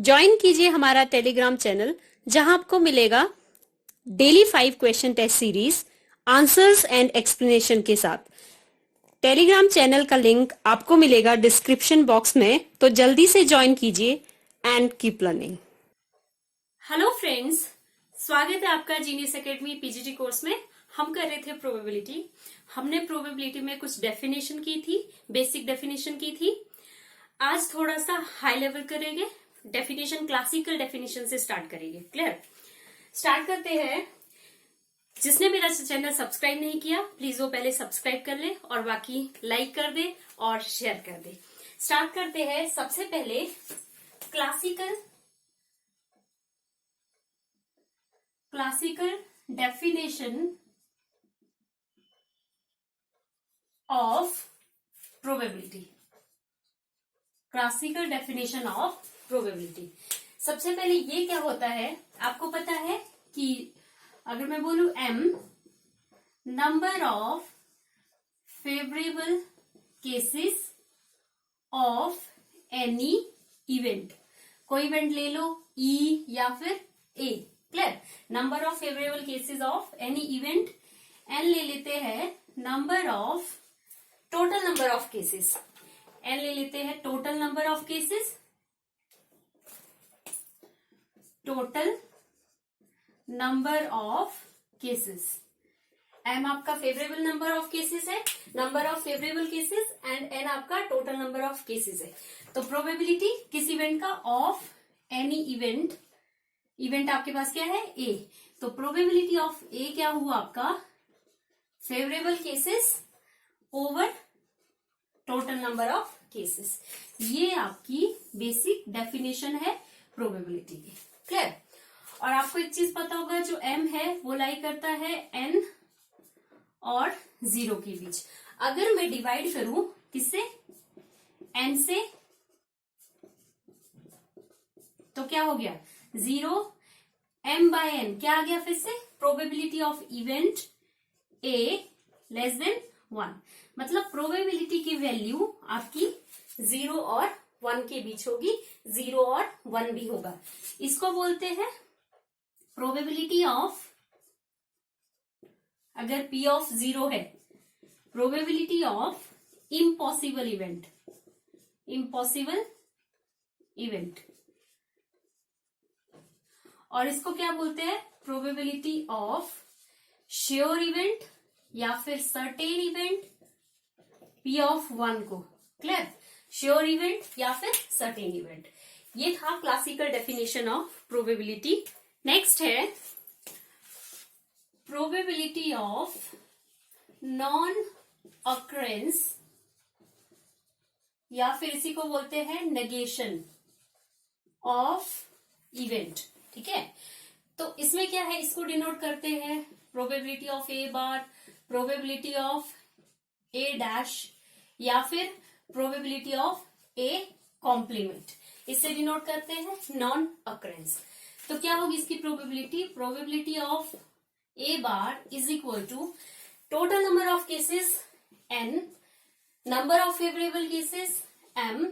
Join कीजिए हमारा Telegram channel, जहां आपको मिलेगा daily 5 question test series answers and explanation के साथ। टेलीग्राम चैनल का लिंक आपको मिलेगा डिस्क्रिप्शन बॉक्स में, तो जल्दी से ज्वाइन कीजिए and keep learning. Hello friends, स्वागत है आपका जीनियस एकेडमी पीजीटी कोर्स में। हम कर रहे थे प्रोबेबिलिटी। हमने प्रोबेबिलिटी में कुछ डेफिनेशन की थी, बेसिक डेफिनेशन की थी। आज थोड़ा सा हाई लेवल करेंगे, डेफिनेशन क्लासिकल डेफिनेशन से स्टार्ट करेंगे। क्लियर? स्टार्ट करते हैं। जिसने मेरा चैनल सब्सक्राइब नहीं किया, प्लीज वो पहले सब्सक्राइब कर ले और बाकी लाइक कर दे और शेयर कर दे। स्टार्ट करते हैं। सबसे पहले classical definition of probability. Classical definition of probability. सबसे पहले ये क्या होता है, आपको पता है कि अगर मैं बोलूं m number of favourable cases of any event. कोई इवेंट ले लो, E या फिर A। Clear? Number of favourable cases of any event. N ले लेते हैं number of total number of cases. N ले लेते हैं total number of cases, total number of cases. M आपका फेवरेबल नंबर ऑफ केसेस है, number of favourable cases, and N आपका total number of cases है। तो प्रोबेबिलिटी किस event का? Of any event. इवेंट आपके पास क्या है? A। तो प्रोबेबिलिटी ऑफ A क्या हुआ आपका? Favourable cases over total number of cases. ये आपकी बेसिक डेफिनेशन है प्रोबेबिलिटी की। क्लियर? और आपको एक चीज पता होगा, जो M है वो लाई करता है N और 0 के बीच। अगर मैं डिवाइड करूं किससे? N से, तो क्या हो गया? 0 M by N क्या आ गया फिर से? Probability of event A less than 1। मतलब प्रोबेबिलिटी की वैल्यू आपकी 0 और 1 के बीच होगी, 0 और 1 भी होगा। इसको बोलते हैं प्रोबेबिलिटी ऑफ, अगर P ऑफ 0 है, probability of impossible event. Impossible event. और इसको क्या बोलते हैं? प्रोबेबिलिटी ऑफ श्योर इवेंट या फिर सर्टेन इवेंट, P ऑफ 1 को। क्लियर? श्योर इवेंट या फिर सर्टेन इवेंट। ये था classical definition of probability. Next है प्रोबेबिलिटी ऑफ नॉन अक्रेंस, या फिर इसी को बोलते हैं नेगेशन ऑफ इवेंट। ठीक है? तो इसमें क्या है, इसको डिनोट करते हैं probability of A bar, probability of A dash, या फिर प्रोबेबिलिटी ऑफ A कॉम्प्लीमेंट। इससे डिनोट करते हैं नॉन अक्रेंस। तो क्या होगी इसकी probability? Probability of A bar is equal to total number of cases N, number of favourable cases M,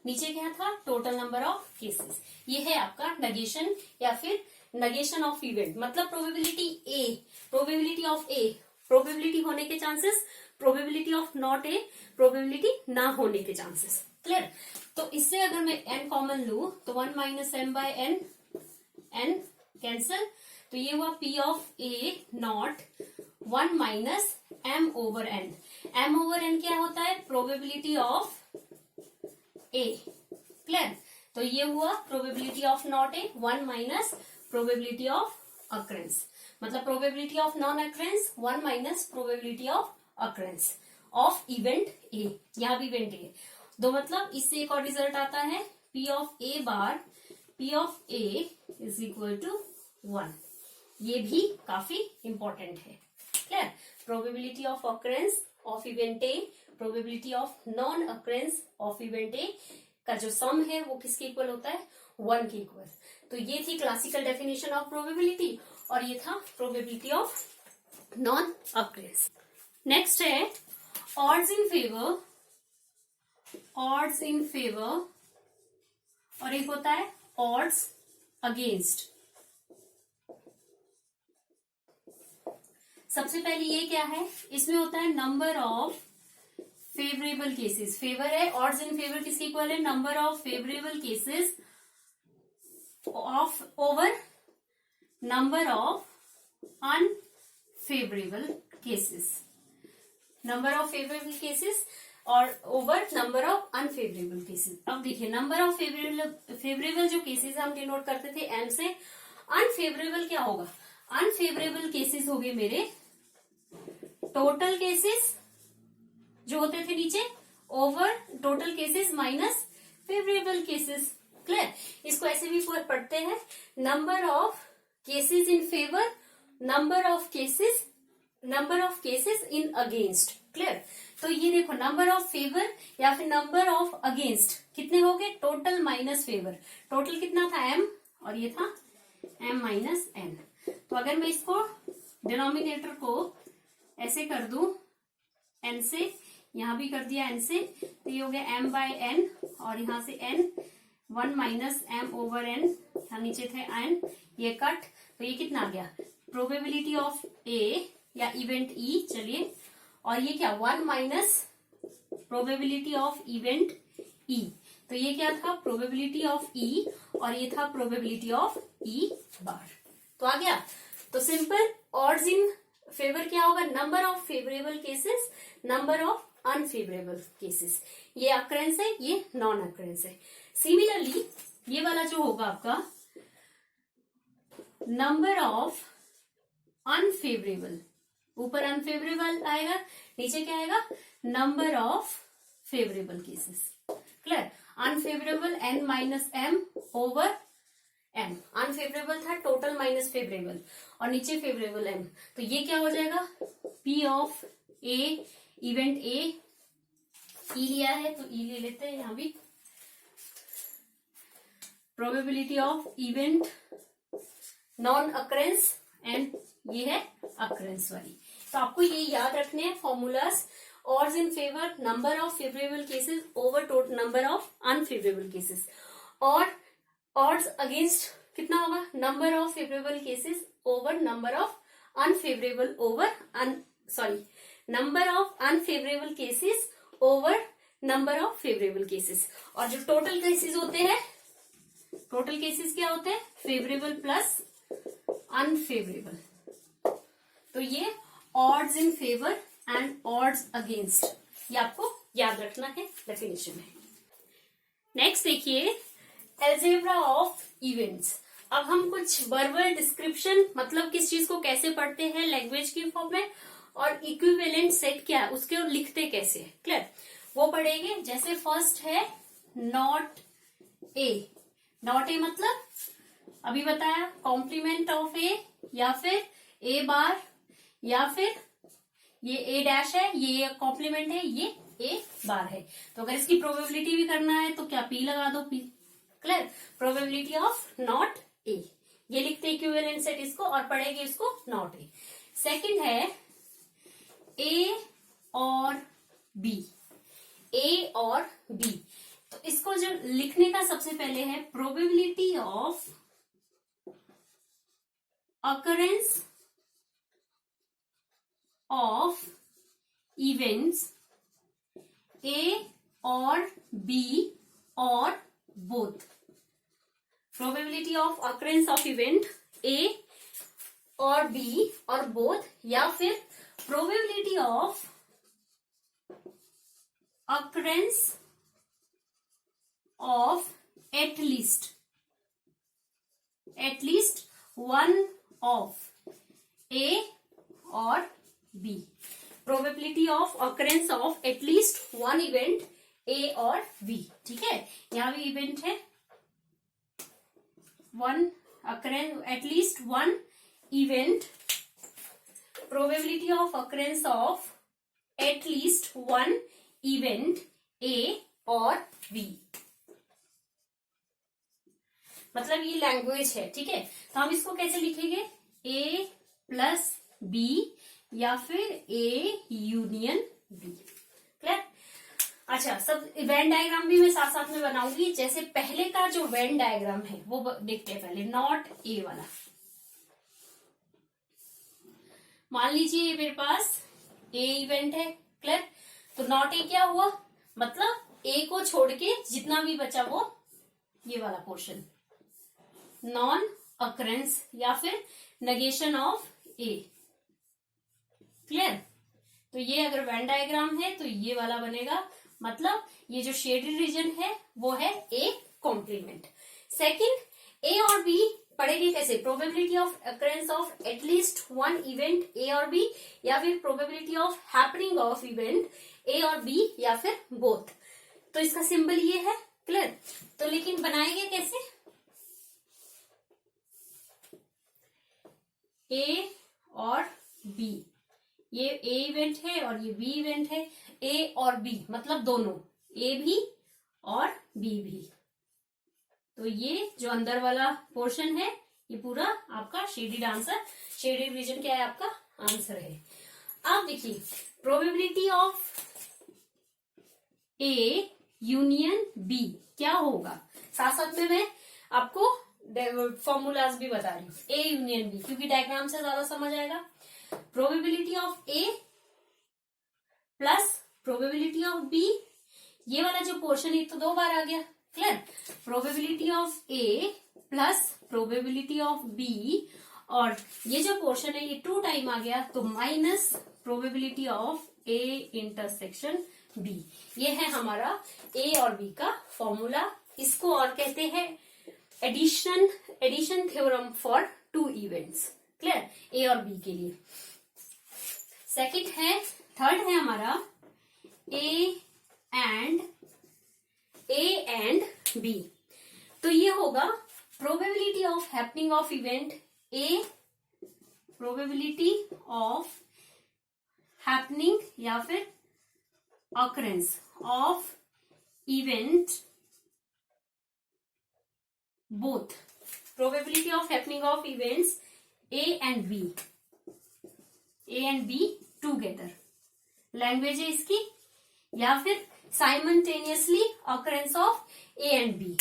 नीचे क्या था? Total number of cases. ये है आपका नेगेशन या फिर नेगेशन ऑफ इवेंट। मतलब probability A, probability of A, probability होने के chances, probability of not A, probability ना होने के चांसेस। क्लियर? तो इससे अगर मैं N कॉमन लू तो 1 minus M by N, N cancel, तो ये हुआ P of A not 1 minus M over N। M over N क्या होता है? Probability of A। क्लियर? तो ये हुआ probability of not A 1 minus probability of occurrence. मतलब probability of non occurrence 1 minus probability of occurrence of event A। यहां भी event A। दो मतलब इससे एक और रिजल्ट आता है P of A bar, P of A is equal to 1। ये भी काफी इंपॉर्टेंट है। Clear? Probability of occurrence of event A, probability of non occurrence of event A का जो सम है वो किसके इक्वल होता है? 1 के इक्वल। तो ये थी क्लासिकल डेफिनेशन ऑफ प्रोबेबिलिटी और ये था probability of non occurrence. Next है odds in favour, odds in favour, और एक होता है ऑड्स अगेंस्ट। सबसे पहले ये क्या है, इसमें होता है number of favourable cases. Favour है, ऑड्स इन फेवर किसके इक्वल है, number of favourable cases of over number of unfavourable cases, number of favourable cases और over number of unfavourable cases. अब देखिए नंबर ऑफ फेवरेबल जो cases हम denote करते थे एम से, अनफेवरेबल क्या होगा, अनफेवरेबल केसेस हो गए मेरे टोटल केसेस जो होते थे नीचे, over total cases minus favourable cases. Clear, इसको ऐसे भी पढ़ते हैं, number of cases in favour, number of cases in against. Clear, तो ये देखो नंबर ऑफ फेवर या फिर नंबर ऑफ अगेंस्ट कितने हो गए, टोटल माइनस फेवर। टोटल कितना था m और ये था m माइनस n। तो अगर मैं इसको डिनोमिनेटर को ऐसे कर दूं n से, यहां भी कर दिया n से, तो ये हो गया m बाय n और यहां से n 1 minus m over n, यहाँ नीचे थे n, ये कट, तो ये कितना आ गया, प्रोबेबिलिटी ऑफ a या इवेंट e, चलिए, और ये क्या 1 minus probability of event e, तो ये क्या था प्रोबेबिलिटी ऑफ e और ये था प्रोबेबिलिटी ऑफ e बार। तो आ गया, तो सिंपल ऑड्स इन फेवर क्या होगा, number of favourable cases, number of unfavourable cases. ये अक्रेंस है, ये नॉन अक्रेंस है। सिमिलरली ये वाला जो होगा आपका नंबर ऑफ अनफेवरेबल, ऊपर अनफेवरेबल आएगा, नीचे क्या आएगा, number of favourable cases. Clear, unfavourable n minus m over m, unfavourable था टोटल माइनस फेवरेबल और नीचे फेवरेबल m, तो ये क्या हो जाएगा, p of a event a, e लिया है तो e ले लेते हैं यहां भी, probability of event non occurrence and ये है अक्रेंस वाली। तो आपको ये याद रखने हैं formulas, odds in favour, number of favourable cases over total number of unfavourable cases, और ऑड्स अगेंस्ट कितना होगा, number of favourable cases over number of unfavourable number of unfavourable cases over number of favourable cases. और जो total cases होते हैं, total cases क्या होते हैं, फेवरेबल प्लस अनफेवरेबल। तो ये odds in favour and odds against, ये आपको याद रखना है डेफिनेशन में। नेक्स्ट देखिए एल्जेब्रा ऑफ इवेंट्स। अब हम कुछ वर्बल डिस्क्रिप्शन, मतलब किस चीज को कैसे पढ़ते हैं लैंग्वेज की फॉर्म में, और इक्विवेलेंट सेट क्या है उसके और लिखते कैसे है, क्लियर, वो पढ़ेंगे। जैसे फर्स्ट है नॉट ए। नॉट ए मतलब अभी बताया कॉम्प्लीमेंट ऑफ ए, या फिर ए बार, या फिर ये ए डैश है, ये कॉम्प्लीमेंट है, ये ए बार है। तो अगर इसकी प्रोबेबिलिटी भी करना है तो क्या पी लगा दो, P. Clear, probability of not A, ये लिखते इक्विवेलेंट सेट इसको, और पढ़ेंगे इसको नॉट ए। सेकंड है ए और बी, ए और बी। तो इसको जो लिखने का सबसे पहले है probability of occurrence of events A or B or both, probability of occurrence of event A or B or both, या फिर probability of occurrence of at least one of A or B, probability of occurrence of at least one event A और B। ठीक है, यहां भी event है, one occurrence, at least one event, probability of occurrence of at least one event A और B। मतलब ये language है, ठीक है। तो हम इसको कैसे लिखेंगे, A प्लस B या फिर A यूनियन B। क्लियर, अच्छा अच्छा, सब वेन डायग्राम भी मैं साथ साथ में बनाऊंगी। जैसे पहले का जो वेन डायग्राम है वो देखते हैं पहले, नॉट ए वाला। मान लीजिए ये मेरे पास ए इवेंट है, क्लियर। तो नॉट ए क्या हुआ, मतलब ए को छोड़ के जितना भी बचा वो ये वाला पोर्शन, नॉन अकरेंस या फिर नेगेशन ऑफ ए, क्लियर। तो ये अगर वेन डायग्राम है तो ये वाला बनेगा, मतलब ये जो शेडेड रीजन है वो है ए कॉम्प्लीमेंट। सेकंड, ए और बी पढ़ेंगे कैसे, probability of occurrence of at least one event A और बी, या फिर probability of happening of event ए और बी, या फिर बोथ। तो इसका सिंबल ये है, क्लियर। तो लेकिन बनाएंगे कैसे, ए और बी, ये ए इवेंट है और ये बी इवेंट है, ए और बी मतलब दोनों, ए भी और बी भी। तो ये जो अंदर वाला पोर्शन है ये पूरा आपका शेडेड आंसर, शेडेड रीजन क्या है आपका आंसर है। अब देखिए probability of A union B क्या होगा, साथ साथ में मैं आपको फॉर्मूलाज भी बता रही हूँ। ए यूनियन बी, क्योंकि डायग्राम से ज्यादा समझ आएगा। Probability of A plus probability of B, ये वाला जो पोर्शन है तो दो बार आ गया, clear. Probability of A plus probability of B, और ये जो पोर्शन है ये 2 टाइम आ गया, तो minus probability of A intersection B. ये है हमारा ए और बी का फॉर्मूला। इसको और कहते हैं addition theorem for 2 events, clear, A और बी के लिए। सेकंड है, थर्ड है हमारा ए एंड बी। तो ये होगा probability of happening of event A, probability of happening या फिर occurrence of event both, probability of happening of events A and B together, language है इसकी, या फिर simultaneously occurrence of A and B,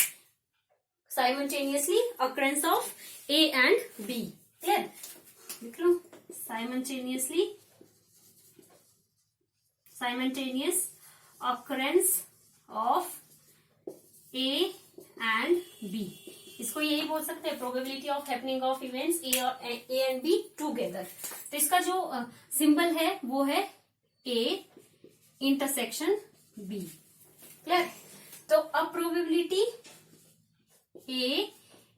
simultaneously occurrence of A and B, clear. लिख लो simultaneous occurrence of A and B, इसको यही बोल सकते हैं probability of happening of events A and B together. तो इसका जो सिंबल है वो है ए इंटरसेक्शन बी, क्लियर। तो अब probability A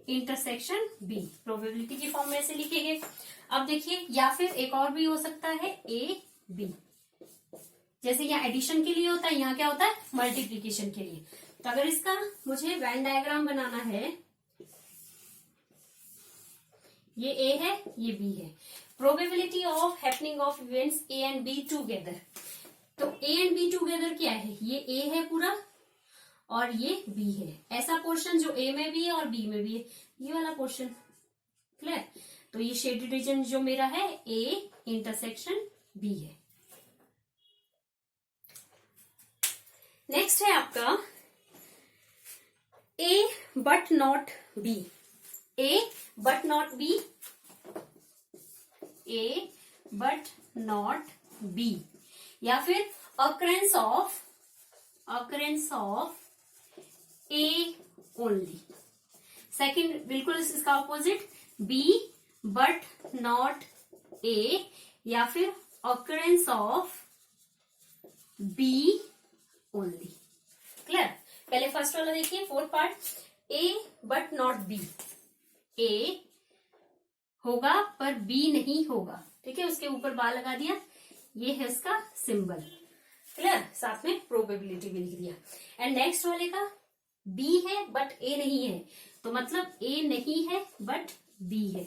intersection B, probability की फॉर्म में ऐसे लिखेंगे। अब देखिए, या फिर एक और भी हो सकता है ए बी, जैसे यहाँ एडिशन के लिए होता है, यहाँ क्या होता है मल्टीप्लीकेशन के लिए। तो अगर इसका मुझे वेन डायग्राम बनाना है, ये ए है ये बी है, probability of happening of events A and B together. तो ए एंड बी टूगेदर क्या है, ये ए है पूरा और ये बी है, ऐसा पोर्शन जो ए में भी है और बी में भी है, ये वाला पोर्शन, क्लियर। तो ये शेडेड रीजन जो मेरा है ए इंटरसेक्शन बी है। नेक्स्ट है आपका A but not B, A but not B, A but not B, या फिर occurrence of A only। Second बिल्कुल इसका opposite, B but not A, या फिर occurrence of B only, clear. पहले फर्स्ट वाला देखिए, fourth part, A but not B, A होगा पर B नहीं होगा, ठीक है, उसके ऊपर बार लगा दिया, ये है उसका सिंबल, क्लियर। साथ में प्रोबेबिलिटी भी लिख दिया। एंड नेक्स्ट वाले का बी है बट ए नहीं है, तो मतलब ए नहीं है बट बी है,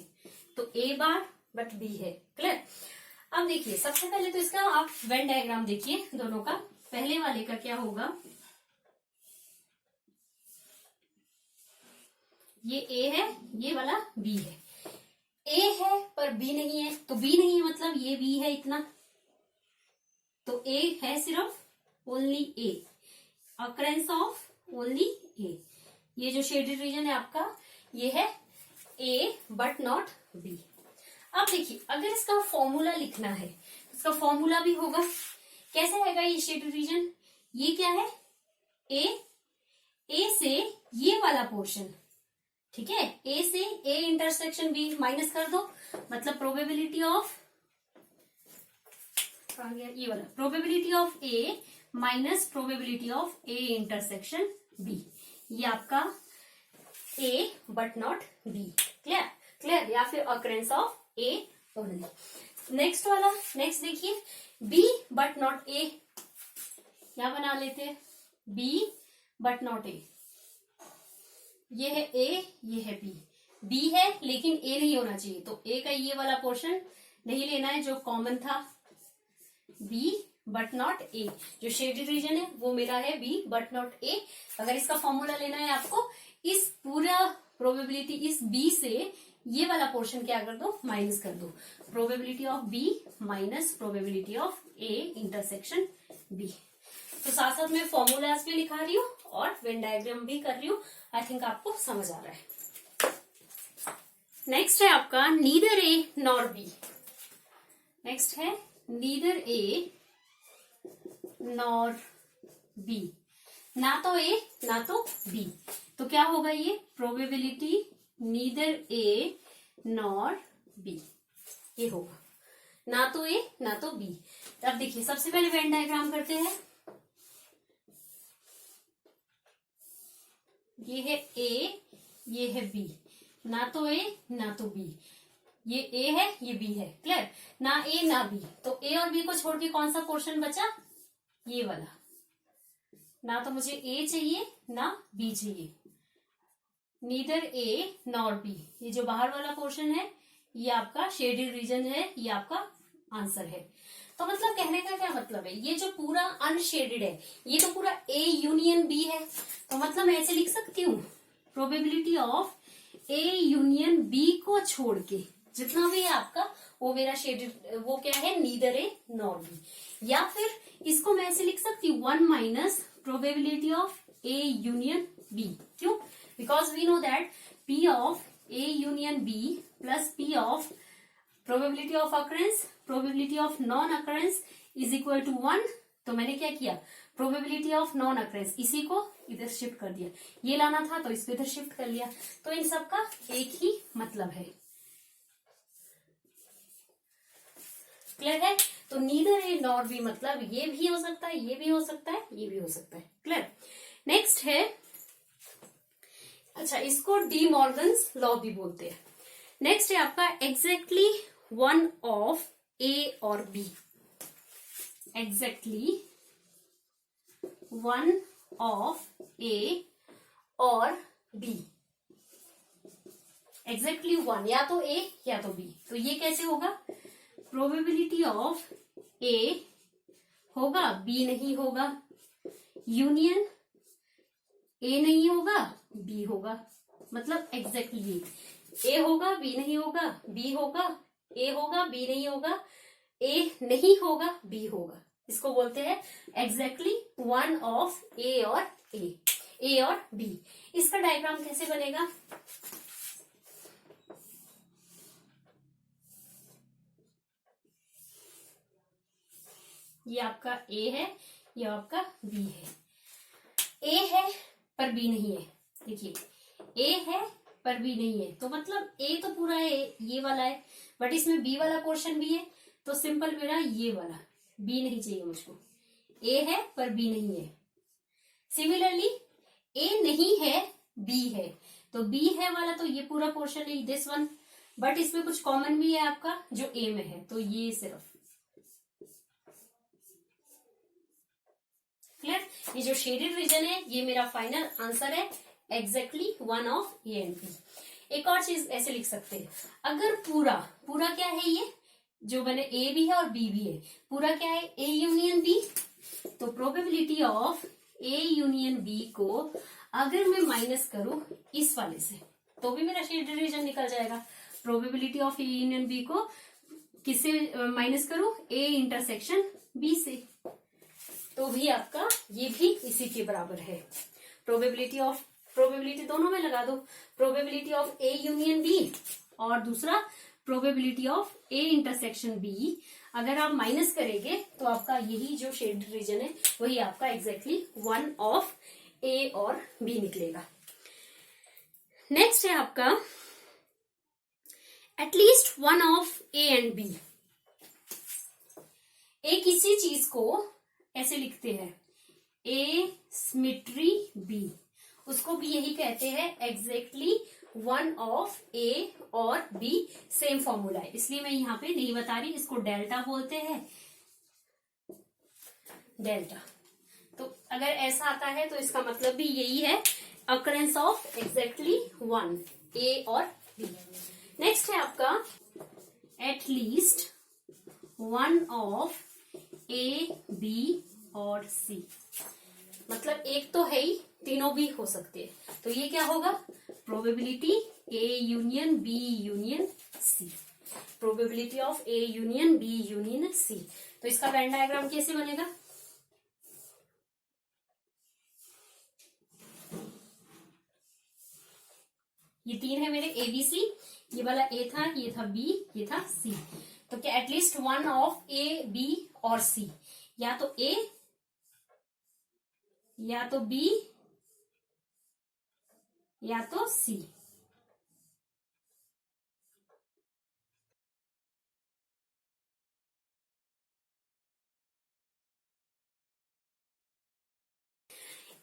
तो ए बार बट बी है, क्लियर। अब देखिए, सबसे पहले तो इसका आप वेन डायग्राम देखिए दोनों का। पहले वाले का क्या होगा, ये ए है, ये वाला बी है, ए है पर बी नहीं है, तो बी नहीं है मतलब ये बी है इतना, तो ए है सिर्फ only A, occurrence of only A. ये जो शेडेड रीजन है आपका ये है ए बट नॉट बी। अब देखिए अगर इसका फॉर्मूला लिखना है, इसका फॉर्मूला भी होगा। कैसे आएगा ये शेडेड रीजन? ये क्या है? ए से ये वाला पोर्शन, ठीक है, ए से ए इंटरसेक्शन बी माइनस कर दो, मतलब प्रोबेबिलिटी ऑफ, आ गया ये वाला, probability of A minus probability of A intersection B. ये आपका A but not B. Clear? Clear? या फिर occurrence of A only. Next वाला, नेक्स्ट देखिए, बी बट नॉट ए। क्या बना लेते हैं? B but not A. ये है ए, ये है बी। बी है लेकिन ए नहीं होना चाहिए, तो ए का ये वाला पोर्शन नहीं लेना है जो कॉमन था। बी बट नॉट ए, जो शेडेड रीजन है वो मेरा है बी बट नॉट ए। अगर इसका फॉर्मूला लेना है आपको, इस पूरा प्रोबेबिलिटी, इस बी से ये वाला पोर्शन क्या कर दो? माइनस कर दो। Probability of B minus probability of A intersection B. तो साथ साथ में फॉर्मूलाज भी लिखा रही हूँ और वेन डायग्राम भी कर रही हूँ। आई थिंक आपको समझ आ रहा है। नेक्स्ट है आपका neither A nor B. Next है नीदर ए नॉर बी, ना तो ए ना तो बी। तो क्या होगा ये? Probability neither A nor B, ये होगा, ना तो ए ना तो बी। अब देखिए सबसे पहले वेन डायग्राम करते हैं। ये है ए, ये है बी, ना तो ए ना तो बी। ये ए है, ये बी है। क्लियर? ना ए ना बी, तो ए और बी को छोड़ के कौन सा पोर्शन बचा? ये वाला। ना तो मुझे ए चाहिए ना बी चाहिए। नीदर ए नॉर बी, ये जो बाहर वाला पोर्शन है ये आपका शेडेड रीजन है, ये आपका आंसर है। तो मतलब कहने का क्या मतलब है, ये जो पूरा अनशेडेड है ये तो पूरा ए यूनियन बी है। तो मतलब मैं ऐसे लिख सकती हूँ, probability of A union B को छोड़ के जितना भी है आपका वो मेरा शेडेड, वो क्या है? Neither A nor B. या फिर इसको मैं ऐसे लिख सकती हूँ 1 minus probability of A union B. क्यों? Because we know that P of A union B plus P of probability of occurrence, probability of non occurrence is equal to 1। तो मैंने क्या किया? प्रोबेबिलिटी ऑफ नॉन अकरेंस, इसी को इधर shift कर दिया। ये लाना था तो इसको इधर शिफ्ट कर लिया। तो इन सब का एक ही मतलब है। क्लियर है? तो नीदर ए नॉर बी मतलब ये भी हो सकता है, ये भी हो सकता है, ये भी हो सकता है। क्लियर? नेक्स्ट है, अच्छा इसको डी मॉर्गन्स लॉ भी बोलते हैं। नेक्स्ट है आपका एग्जैक्टली वन ऑफ ए और B. Exactly one of A और बी। एग्जैक्टली वन, या तो ए या तो बी। तो ये कैसे होगा? प्रोबेबिलिटी ऑफ ए होगा, बी नहीं होगा, यूनियन ए नहीं होगा, बी होगा। मतलब एग्जैक्टली ए होगा, बी नहीं होगा, बी होगा, ए होगा, बी नहीं होगा, ए नहीं होगा, बी होगा। इसको बोलते हैं एग्जैक्टली वन ऑफ ए और ए और बी। इसका डायग्राम कैसे बनेगा? ये आपका ए है, ये आपका बी है। ए है पर बी नहीं है। देखिए ए है पर बी नहीं है, तो मतलब ए तो पूरा है, ये वाला है, बट इसमें बी वाला पोर्शन भी है। तो सिंपल मेरा ये वाला, बी नहीं चाहिए मुझको। ए है पर बी नहीं है। सिमिलरली ए नहीं है, बी है, तो बी है वाला तो ये पूरा पोर्शन है, दिस वन, बट इसमें कुछ कॉमन भी है आपका जो ए में है, तो ये सिर्फ। क्लियर? ये जो शेडेड रीजन है ये मेरा फाइनल आंसर है, exactly one of A and B. एक और चीज ऐसे लिख सकते हैं, अगर पूरा क्या है, ये जो मैंने ए भी है और बी भी है, पूरा क्या है? A union B. तो probability of A union B को अगर मैं माइनस करूं इस वाले से, तो भी मेरा शेडेड रीजन निकल जाएगा। Probability of A union B को किससे माइनस करूं? ए इंटरसेक्शन बी से। तो भी आपका ये भी इसी के बराबर है। प्रोबेबिलिटी दोनों में लगा दो, probability of A union B और दूसरा probability of A intersection B. अगर आप माइनस करेंगे तो आपका यही जो शेड रीजन है वही आपका एग्जैक्टली 1 ऑफ ए और बी निकलेगा। नेक्स्ट है आपका at least 1 of A and B. A किसी चीज को ऐसे लिखते हैं ए सिमेट्री बी, उसको भी यही कहते हैं एग्जैक्टली 1 ऑफ ए और बी, सेम फॉर्मूला है, इसलिए मैं यहां पे नहीं बता रही। इसको डेल्टा बोलते हैं, डेल्टा। तो अगर ऐसा आता है तो इसका मतलब भी यही है, अकरेंस ऑफ एग्जैक्टली 1 ए और बी। नेक्स्ट है आपका एटलीस्ट 1 ऑफ ए बी और सी, मतलब एक तो है ही, तीनों भी हो सकते हैं। तो ये क्या होगा, probability A union B union C, probability of A union B union C. तो इसका वेन डायग्राम कैसे बनेगा, ये 3 है मेरे ए बी सी, ये वाला ए था, ये था बी, ये था सी। तो क्या एटलीस्ट 1 ऑफ ए बी और सी, या तो ए या तो बी या तो सी।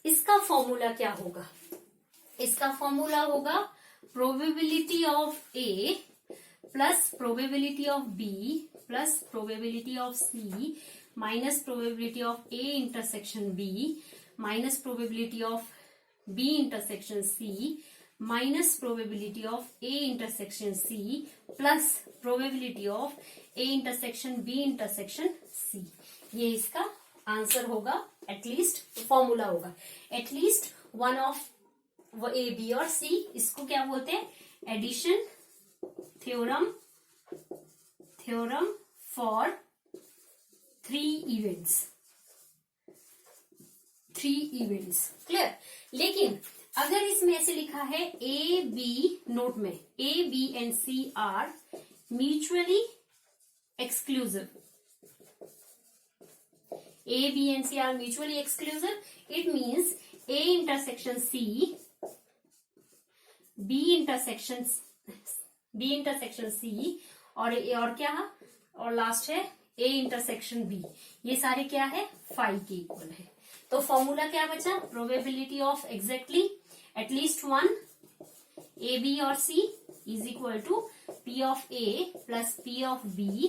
इसका फॉर्मूला क्या होगा, इसका फॉर्मूला होगा probability of A plus probability of B plus probability of C minus probability of A intersection B minus probability of B intersection C minus probability of A intersection C plus probability of A intersection B intersection C. ये इसका answer होगा, at least formula होगा at least 1 of A B और C. इसको क्या बोलते हैं, addition theorem, theorem for 3 events, 3 events, clear. लेकिन अगर इसमें ऐसे लिखा है ए बी, नोट में A B and C are mutually exclusive, A, B and C are mutually exclusive. It means A intersection C, B intersection C और क्या है, और लास्ट है A intersection B। ये सारे क्या है, फाई के इक्वल है। तो फॉर्मूला क्या बचा, probability of exactly at least 1 A B और C is equal to P of A plus P of B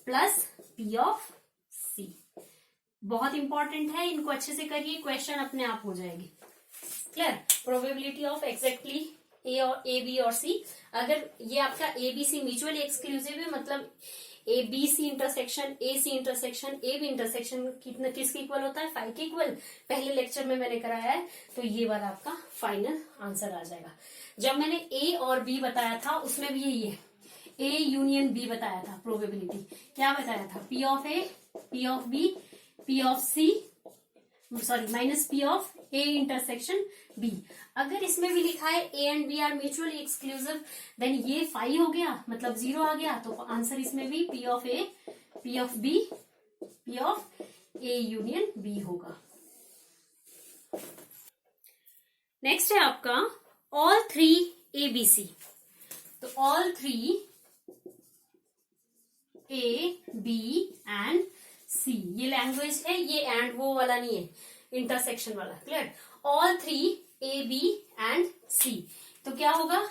plus P of C। बहुत इंपॉर्टेंट है, इनको अच्छे से करिए, क्वेश्चन अपने आप हो जाएंगे, clear. Probability of exactly A और ए बी और सी, अगर ये आपका A B C mutually exclusive है, मतलब A B C intersection A C intersection A B intersection कितना किसके इक्वल होता है, 5 के इक्वल, पहले लेक्चर में मैंने कराया है। तो ये वाला आपका फाइनल आंसर आ जाएगा। जब मैंने ए और बी बताया था उसमें भी यही है, ए यूनियन बी बताया था, प्रोबेबिलिटी क्या बताया था, P of A P of B P of C sorry minus P of A intersection B। अगर इसमें भी लिखा है A and B are mutually exclusive, then ये 5 हो गया, मतलब 0 आ गया। तो आंसर इसमें भी P of A P of B P of A union B होगा। नेक्स्ट है आपका ऑल 3 ABC। तो ऑल 3 A B एंड सी, ये लैंग्वेज है, ये एंड वो वाला नहीं है, इंटरसेक्शन वाला, clear. All 3 A B and C, तो क्या होगा,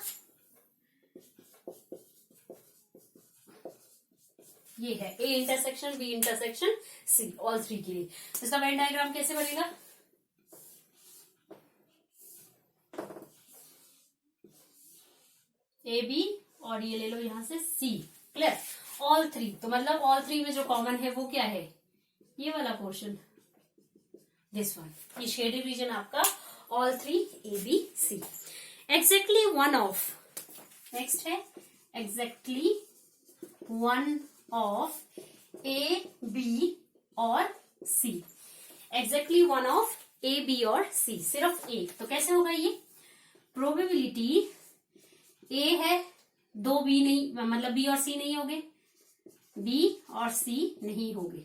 ये है A intersection B intersection C, all 3 के लिए। तो इसका वेन डायग्राम कैसे बनेगा, ए बी और ये ले लो यहां से सी, क्लियर। ऑल 3, तो मतलब ऑल 3 में जो कॉमन है वो क्या है, ये वाला पोर्शन, दिस वन, ये शेडेड रीजन आपका all 3 A B C. Exactly 1 of, next है एग्जैक्टली 1 ऑफ ए बी और C. Exactly one of A, B और सी, सिर्फ ए। तो कैसे होगा ये? प्रोबेबिलिटी ए है, दो बी नहीं, मतलब बी और सी नहीं होंगे, बी और सी नहीं होंगे।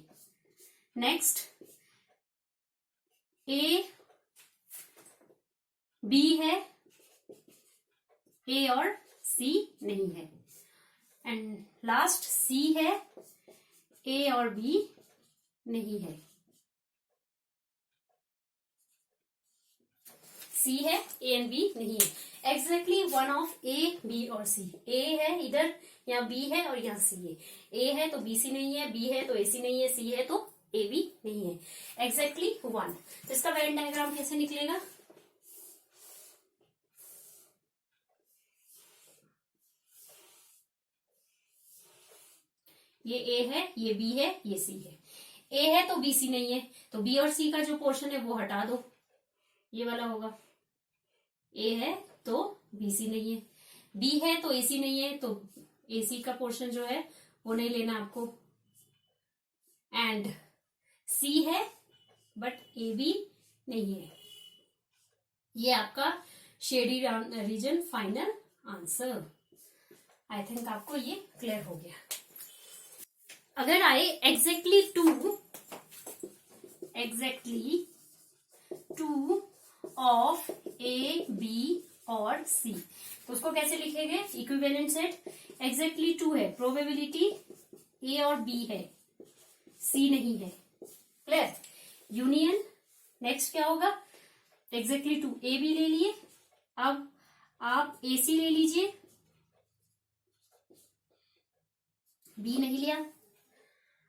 नेक्स्ट ए बी है, ए और सी नहीं है। एंड लास्ट सी है, ए और बी नहीं है। सी है, ए एंड बी नहीं है। Exactly one of A, B और सी। ए है इधर, यहाँ बी है और यहाँ सी है। ए है तो बी सी नहीं है, बी है तो ए सी नहीं है, सी है तो ए बी नहीं है। Exactly one. तो इसका वेन डायग्राम कैसे निकलेगा? ये ए है, ये बी है, ये सी है। ए है तो बी सी नहीं है, तो बी और सी का जो पोर्शन है वो हटा दो, ये वाला होगा। ए है तो बी सी नहीं है, बी है तो ए सी नहीं है, तो ए सी का पोर्शन जो है वो नहीं लेना आपको। एंड सी है बट ए बी नहीं है। ये आपका shaded region final answer. I think आपको ये क्लियर हो गया। अगर आए exactly two of A, B और सी, तो उसको कैसे लिखेंगे? Equivalent set. एग्जैक्टली टू है, प्रोबेबिलिटी ए और बी है, सी नहीं है। क्लियर? यूनियन। नेक्स्ट क्या होगा? एग्जैक्टली टू ए बी ले लिए, अब आप ए सी ले लीजिए, बी नहीं लिया।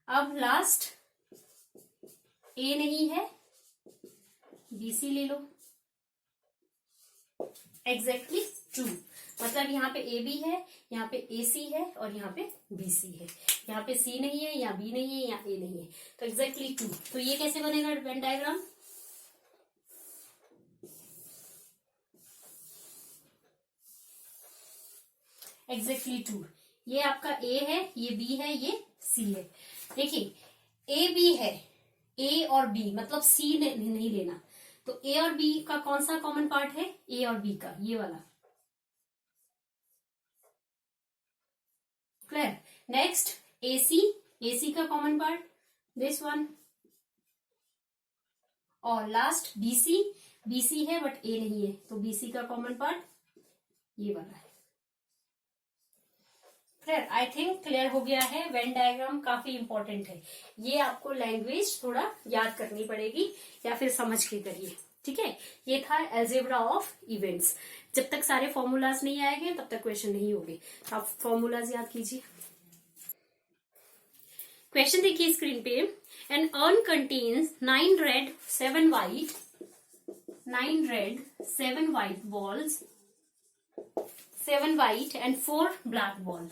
अब लास्ट ए नहीं है, बी सी ले लो। एग्जैक्टली टू, मतलब यहाँ पे ए बी है, यहाँ पे ए सी है और यहाँ पे बी सी है। यहाँ पे सी नहीं है, यहाँ बी नहीं है, यहाँ ए नहीं है, तो एग्जैक्टली टू। तो ये कैसे बनेगा वेन डायग्राम? एग्जैक्टली टू, ये आपका ए है, ये बी है, ये सी है। देखिए ए बी है, ए और बी, मतलब सी नहीं लेना, तो ए और बी का कौन सा कॉमन पार्ट है? ए और बी का, ये वाला। क्लियर? नेक्स्ट ए सी का कॉमन पार्ट दिस वन। और लास्ट बी सी है बट ए नहीं है, तो बी सी का कॉमन पार्ट ये वाला है। क्लियर? आई थिंक क्लियर हो गया है। वेन डायग्राम काफी इंपॉर्टेंट है, ये आपको लैंग्वेज थोड़ा याद करनी पड़ेगी या फिर समझ के करिए। ठीक है, ये था अलजेब्रा ऑफ इवेंट्स। जब तक सारे फॉर्मूलाज नहीं आएंगे तब तक क्वेश्चन नहीं होंगे, तो आप फॉर्मूलाज याद कीजिए। क्वेश्चन देखिए स्क्रीन पे। An urn contains 9 red 7 white balls, 7 white and 4 black ball।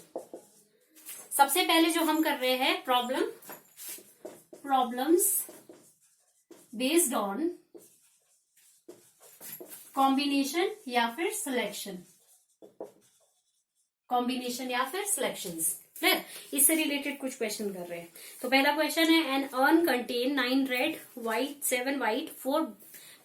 सबसे पहले जो हम कर रहे हैं प्रॉब्लम्स बेस्ड ऑन कॉम्बिनेशन या फिर सिलेक्शन, क्लियर? इससे रिलेटेड कुछ क्वेश्चन कर रहे हैं। तो पहला क्वेश्चन है an urn contain 9 red 7 white 4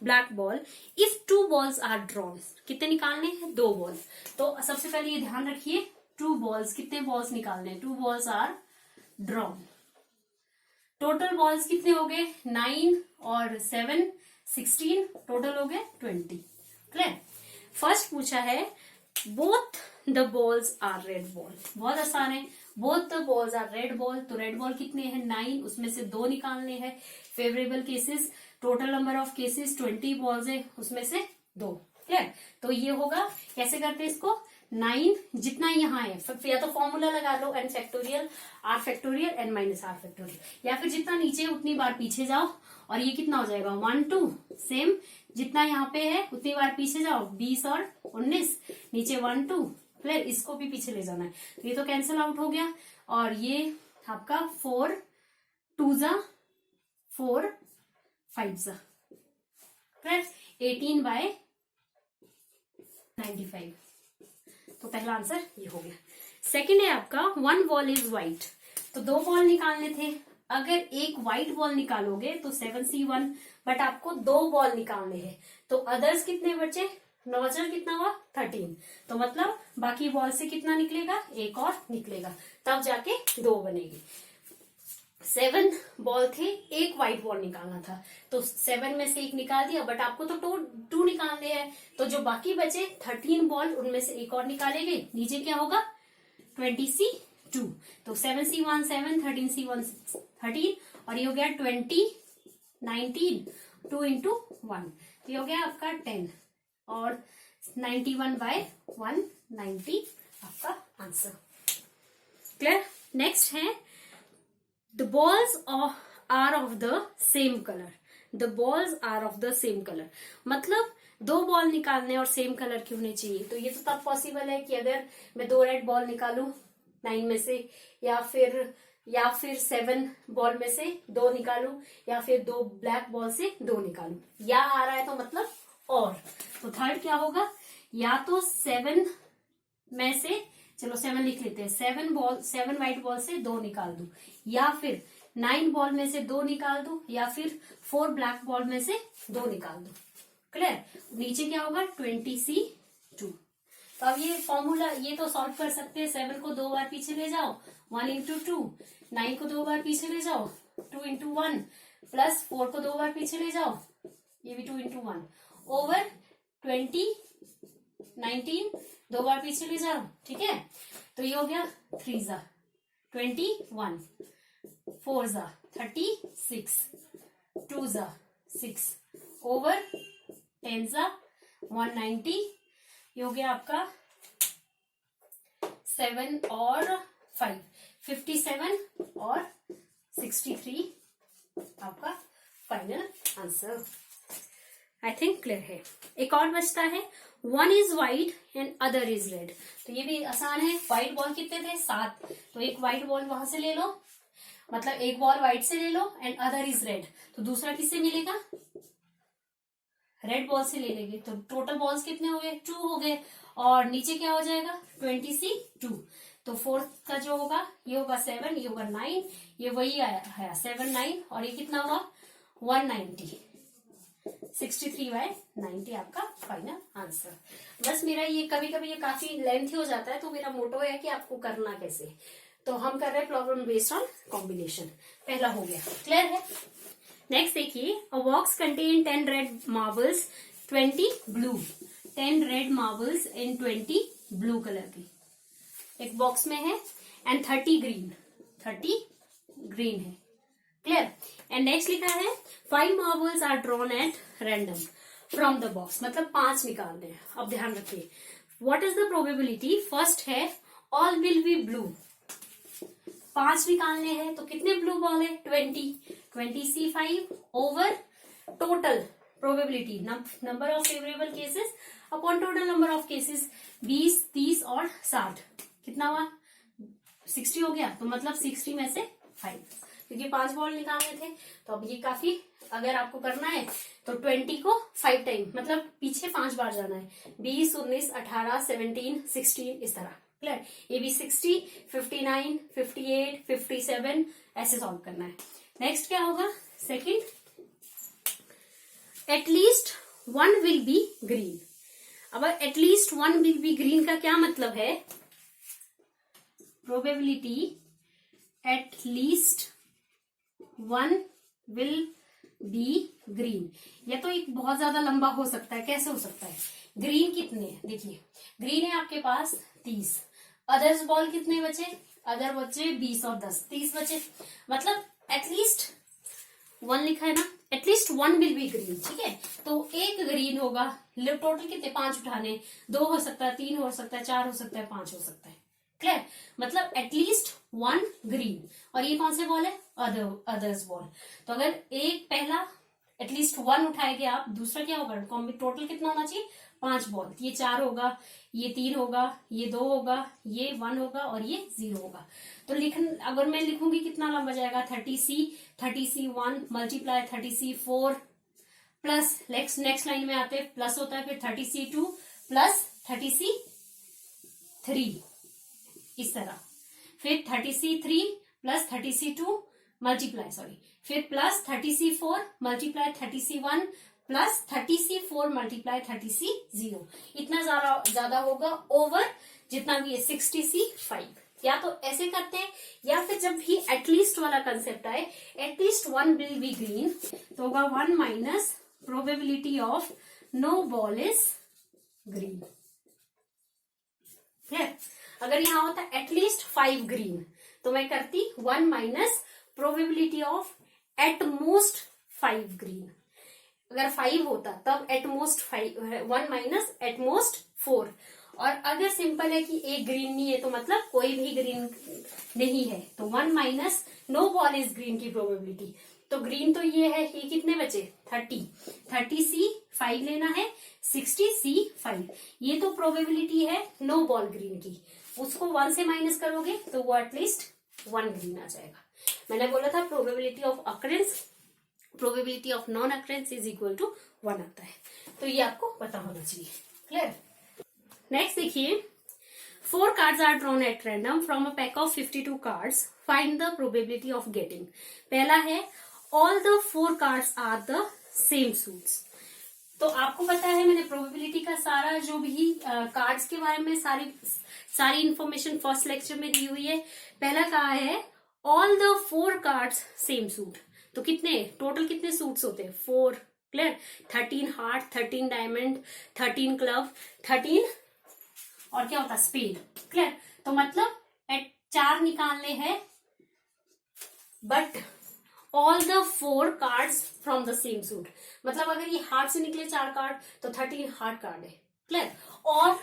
black ball if 2 balls are drawn. कितने निकालने हैं? 2 बॉल। तो सबसे पहले ये ध्यान रखिए 2 balls, कितने बॉल्स निकालने हैं? 2 balls are drawn. Total balls कितने हो गए? 9 और 7 16, टोटल हो गए 20। क्लियर? फर्स्ट पूछा है both the balls are red ball. बहुत आसान है, both the balls are red ball. तो रेड बॉल कितने हैं? 9, उसमें से 2 निकालने हैं। Favourable cases, total number of cases 20 balls है, उसमें से 2। क्लियर? तो ये होगा, कैसे करते हैं इसको? 9 जितना यहाँ है, या तो फॉर्मूला लगा लो n factorial r factorial n minus r factorial, या फिर जितना नीचे उतनी बार पीछे जाओ और ये कितना हो जाएगा 1 2। सेम जितना यहाँ पे है उतनी बार पीछे जाओ, 20 और 19, नीचे 1 2। क्लियर? इसको भी पीछे ले जाना है, तो ये तो कैंसिल आउट हो गया। और ये आपका 4 2 जा 4 5 जा, क्लियर? 18/95। तो पहला आंसर ये हो गया। सेकंड है आपका 1 बॉल इज व्हाइट। तो 2 बॉल निकालने थे, अगर एक व्हाइट बॉल निकालोगे तो 7C1, बट आपको 2 बॉल निकालने हैं, तो अदर्स कितने बचे, नॉजल कितना हुआ 13, तो मतलब बाकी बॉल से कितना निकलेगा, एक और निकलेगा, तब जाके 2 बनेगी। 7 बॉल थे, एक व्हाइट बॉल निकालना था, तो 7 में से एक निकाल दिया, बट आपको तो 2 निकालने हैं, तो जो बाकी बचे 13 बॉल, उनमें से एक और निकालेंगे, नीचे क्या होगा 20C2, तो 7C1 7, 13C1 13, और ये हो गया 20 19, 2 into 1, तो ये हो गया आपका 10, और 91/190 आपका आंसर। क्लियर। नेक्स्ट है the balls are of the same colour. The balls are of the same colour मतलब 2 बॉल निकालने और सेम कलर की होनी चाहिए। तो ये तो तब पॉसिबल है कि अगर मैं 2 रेड बॉल निकालूं 9 में से, या फिर 7 बॉल में से 2 निकालूं, या फिर 2 ब्लैक बॉल से 2 निकालूं, या आ रहा है तो मतलब और। तो थर्ड क्या होगा, या तो 7 में से, चलो 7 लिख लेते हैं, 7 व्हाइट बॉल से 2 निकाल दूं, या फिर 9 बॉल में से 2 निकाल दूं, या फिर 4 ब्लैक बॉल में से 2 निकाल दूं। क्लियर। नीचे क्या होगा 20C2। तो अब ये फॉर्मूला ये तो सॉल्व कर सकते हैं। 7 को 2 बार पीछे ले जाओ 1 into 2, 9 को 2 बार पीछे ले जाओ 2 into 1, प्लस 4 को 2 बार पीछे ले जाओ, ये भी 2 into 1, ओवर 20 19 2 बार पीछे ले जाओ, ठीक है। तो ये हो गया 3 जा 21, 4 जा 36, 2 जा 6, ओवर 10 जा 190, ये हो गया आपका 7 और 5 57 और 63 आपका final answer. I think clear है। एक और बचता है, 1 is white and other is red। तो ये भी आसान है। व्हाइट बॉल कितने थे 7, तो एक व्हाइट बॉल वहां से ले लो, मतलब एक बॉल व्हाइट से ले लो, एंड अदर इज रेड, तो दूसरा किससे मिलेगा, रेड बॉल से ले लेंगे। तो टोटल बॉल्स कितने हो गए 2 हो गए, और नीचे क्या हो जाएगा 20C2। तो फोर्थ का जो होगा ये होगा 7, ये होगा 9, ये वही आया 7 9, और ये कितना हुआ 190, 63/90 आपका फाइनल आंसर। बस मेरा ये कभी कभी ये काफी लेंथी हो जाता है, तो मेरा मोटो है कि आपको करना कैसे। तो हम कर रहे हैं प्रॉब्लम बेस्ड ऑन कॉम्बिनेशन। पहला हो गया, क्लियर है। नेक्स्ट देखिए, a box contain 10 red marbles 20 blue, 10 red marbles and 20 blue colour की एक बॉक्स में है, एंड 30 ग्रीन है। क्लियर। एंड नेक्स्ट लिखा है 5 marbles are drawn at random from the box, मतलब 5 निकालने हैं। अब ध्यान रखिए, what is the probability, first है ऑल विल बी ब्लू, 5 निकालने हैं, तो कितने ब्लू बॉल है 20C5 over total probability number of favourable cases upon total number of cases 20 30 और 60, कितना हुआ 60 हो गया, तो मतलब 60 में से 5, क्योंकि 5 बॉल निकालने थे। तो अब ये काफी, अगर आपको करना है तो 20 को 5 टाइम, मतलब पीछे 5 बार जाना है, 20 19 18 17 16 इस तरह। क्लियर। ये भी 60 59 58 57 ऐसे सॉल्व करना है। नेक्स्ट क्या होगा, second, at least 1 will be green. अब एटलीस्ट 1 विल बी ग्रीन का क्या मतलब है, probability at least 1 will be green. या तो एक बहुत ज्यादा लंबा हो सकता है, कैसे हो सकता है, ग्रीन कितने हैं, देखिए ग्रीन है आपके पास 30, अदर्स बॉल कितने बचे, अदर बचे 20 और 10 30 बचे, मतलब एटलीस्ट 1 लिखा है ना, एटलीस्ट 1 विल बी ग्रीन, ठीक है। तो एक ग्रीन होगा, टोटल कितने 5 उठाने, 2 हो सकता है, 3 हो सकता है, 4 हो सकता है, 5 हो सकता है। क्लियर। मतलब एटलीस्ट 1 ग्रीन, और ये कौन से बॉल है, अदर्स बॉल। तो अगर एक पहला एटलीस्ट 1 उठाएंगे आप, दूसरा क्या होगा, टोटल कितना होना चाहिए 5 बॉल, ये 4 होगा, ये 3 होगा, ये 2 होगा, ये 1 होगा, और ये 0 होगा। तो अगर मैं लिखूंगी कितना लंबा जाएगा 30C1 multiply 30C4 plus next line में आते प्लस होता है, फिर 30C2 प्लस 30C3 इस तरह, फिर 30C3 plus 30C2 multiply sorry, फिर plus 30C4 multiply 30C1 plus 30C4 multiply 30C0, इतना ज्यादा होगा ओवर जितना भी है 60C5। या तो ऐसे करते हैं, या फिर जब भी एटलीस्ट वाला कंसेप्ट आए, at least one will be green, तो होगा 1 minus probability of no ball is green. अगर यहां होता एटलीस्ट 5 ग्रीन, तो मैं करती 1 minus probability of at most 5 green. अगर 5 होता तब at most 5, 1 minus at most 4। और अगर सिंपल है कि एक ग्रीन नहीं है तो मतलब कोई भी ग्रीन नहीं है, तो 1 minus no ball is green की प्रोबेबिलिटी। तो ग्रीन तो ये है, ये कितने बचे 30C5 लेना है, 60C5, ये तो प्रोबेबिलिटी है नो बॉल ग्रीन की, उसको 1 से माइनस करोगे तो वो एटलीस्ट 1 ग्रीन आ जाएगा। मैंने बोला था probability of occurrence, probability of non occurrence is equal to 1 आता है, तो ये आपको पता होना चाहिए। क्लियर। नेक्स्ट देखिए, 4 cards are drawn at random from a pack of 52 cards. Find the probability of getting. पहला है all the 4 cards are the same suits. तो आपको पता है मैंने प्रोबेबिलिटी का सारा जो भी कार्ड्स के बारे में सारी इंफॉर्मेशन फर्स्ट लेक्चर में दी हुई है। पहला कहा है all the 4 cards same suit, तो कितने टोटल कितने सूट्स होते हैं 4। क्लियर। 13 हार्ट, 13 डायमंड, 13 क्लब, 13 और क्या होता है स्पेड। क्लियर। तो मतलब 4 निकालने हैं, but all the 4 cards from the same suit, मतलब अगर ये हार्ट से निकले 4 कार्ड तो 13 हार्ट कार्ड है। क्लियर। और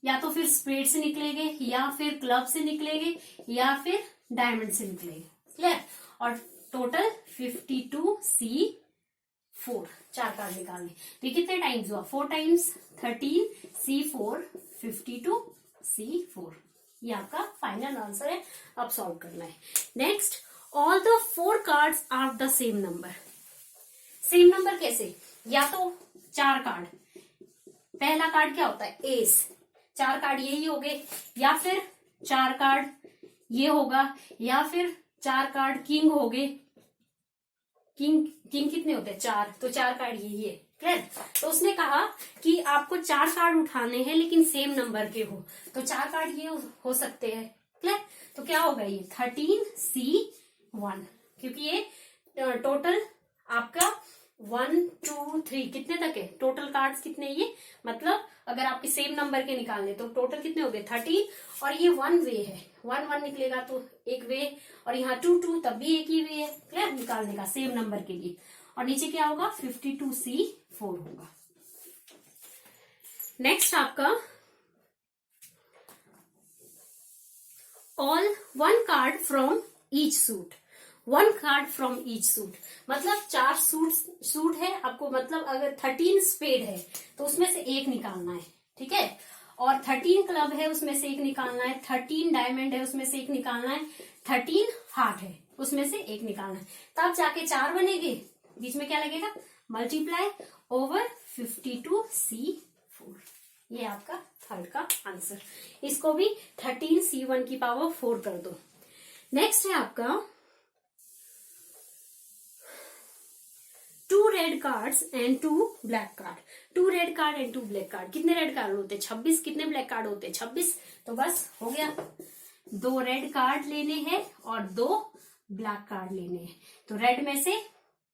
या तो फिर स्पेड से निकलेंगे, या फिर क्लब से निकलेंगे, या फिर डायमंड से निकलेंगे। क्लियर। और टोटल 52C4 4 कार्ड निकालने, तो ये कितने टाइम्स हुआ 4 टाइम्स 13C4 52C4, ये आपका फाइनल आंसर है। अब सॉल्व करना है। Next, all the 4 cards are the same number. Same number कैसे, या तो 4 कार्ड, पहला कार्ड क्या होता है एस, 4 कार्ड यही हो गए, या फिर 4 कार्ड ये होगा, या फिर 4 कार्ड किंग हो गए। किंग कितने होते हैं 4, तो 4 कार्ड यही है। क्लियर। तो उसने कहा कि आपको 4 कार्ड उठाने हैं लेकिन सेम नंबर के हो, तो 4 कार्ड ये हो सकते हैं। क्लियर। तो क्या होगा ये 13C1, क्योंकि ये टोटल आपका 1 2 3 कितने तक है टोटल कार्ड्स कितने, ये मतलब अगर आपके सेम नंबर के निकालने तो टोटल कितने हो गए 13, और ये 1 वे है, 1 1 निकलेगा तो एक वे, और यहाँ 2 2 तब भी एक ही वे है। क्लियर। निकालने का सेम नंबर के लिए। और नीचे क्या होगा 52C4 होगा। नेक्स्ट आपका all 1 card from each suit, 1 card from each suit, मतलब 4 सूट है आपको, मतलब अगर 13 स्पेड है तो उसमें से एक निकालना है। ठीक है। और 13 क्लब है उसमें से एक निकालना है, 13 डायमंड है उसमें से एक निकालना है, 13 हार्ट है उसमें से एक निकालना है, तब जाके 4 बनेंगे। बीच में क्या लगेगा मल्टीप्लाई ओवर 52C4, ये आपका थर्ड का आंसर। इसको भी 13C1 की पावर 4 कर दो। नेक्स्ट है आपका 2 red cards and 2 black card. 2 red card and 2 black card, कितने रेड कार्ड होते हैं 26, कितने ब्लैक कार्ड होते हैं 26, तो बस हो गया। 2 रेड कार्ड लेने हैं और 2 ब्लैक कार्ड लेने हैं, तो रेड में से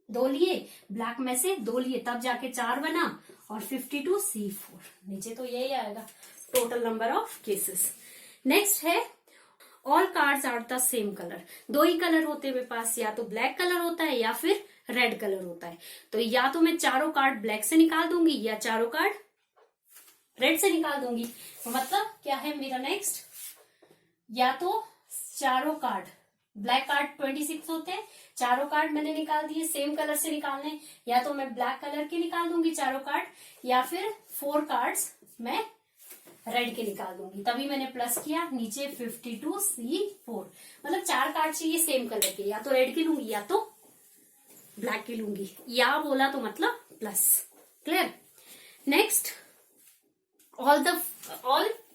2 लिए, ब्लैक में से 2 लिए, तब जाके 4 बना, और 52C4 नीचे तो यही आएगा total number of cases. Next है all cards are the same colour. 2 ही कलर होते हैं मेरे पास, या तो ब्लैक कलर होता है या फिर रेड कलर होता है, तो या तो मैं चारों कार्ड ब्लैक से निकाल दूंगी या चारों कार्ड रेड से निकाल दूंगी। तो मतलब क्या है मेरा नेक्स्ट, या तो चारों कार्ड ब्लैक कार्ड 26 होते हैं, चारों कार्ड मैंने निकाल दिए सेम कलर से निकालने, या तो मैं ब्लैक कलर के निकाल दूंगी चारों कार्ड, या फिर 4 कार्ड्स मैं रेड के निकाल दूंगी, तभी मैंने प्लस किया नीचे 52C4, मतलब 4 कार्ड चाहिए सेम कलर के, या तो रेड के लूंगी या तो ब्लैक की लूंगी, या बोला तो मतलब plus. Clear. Next all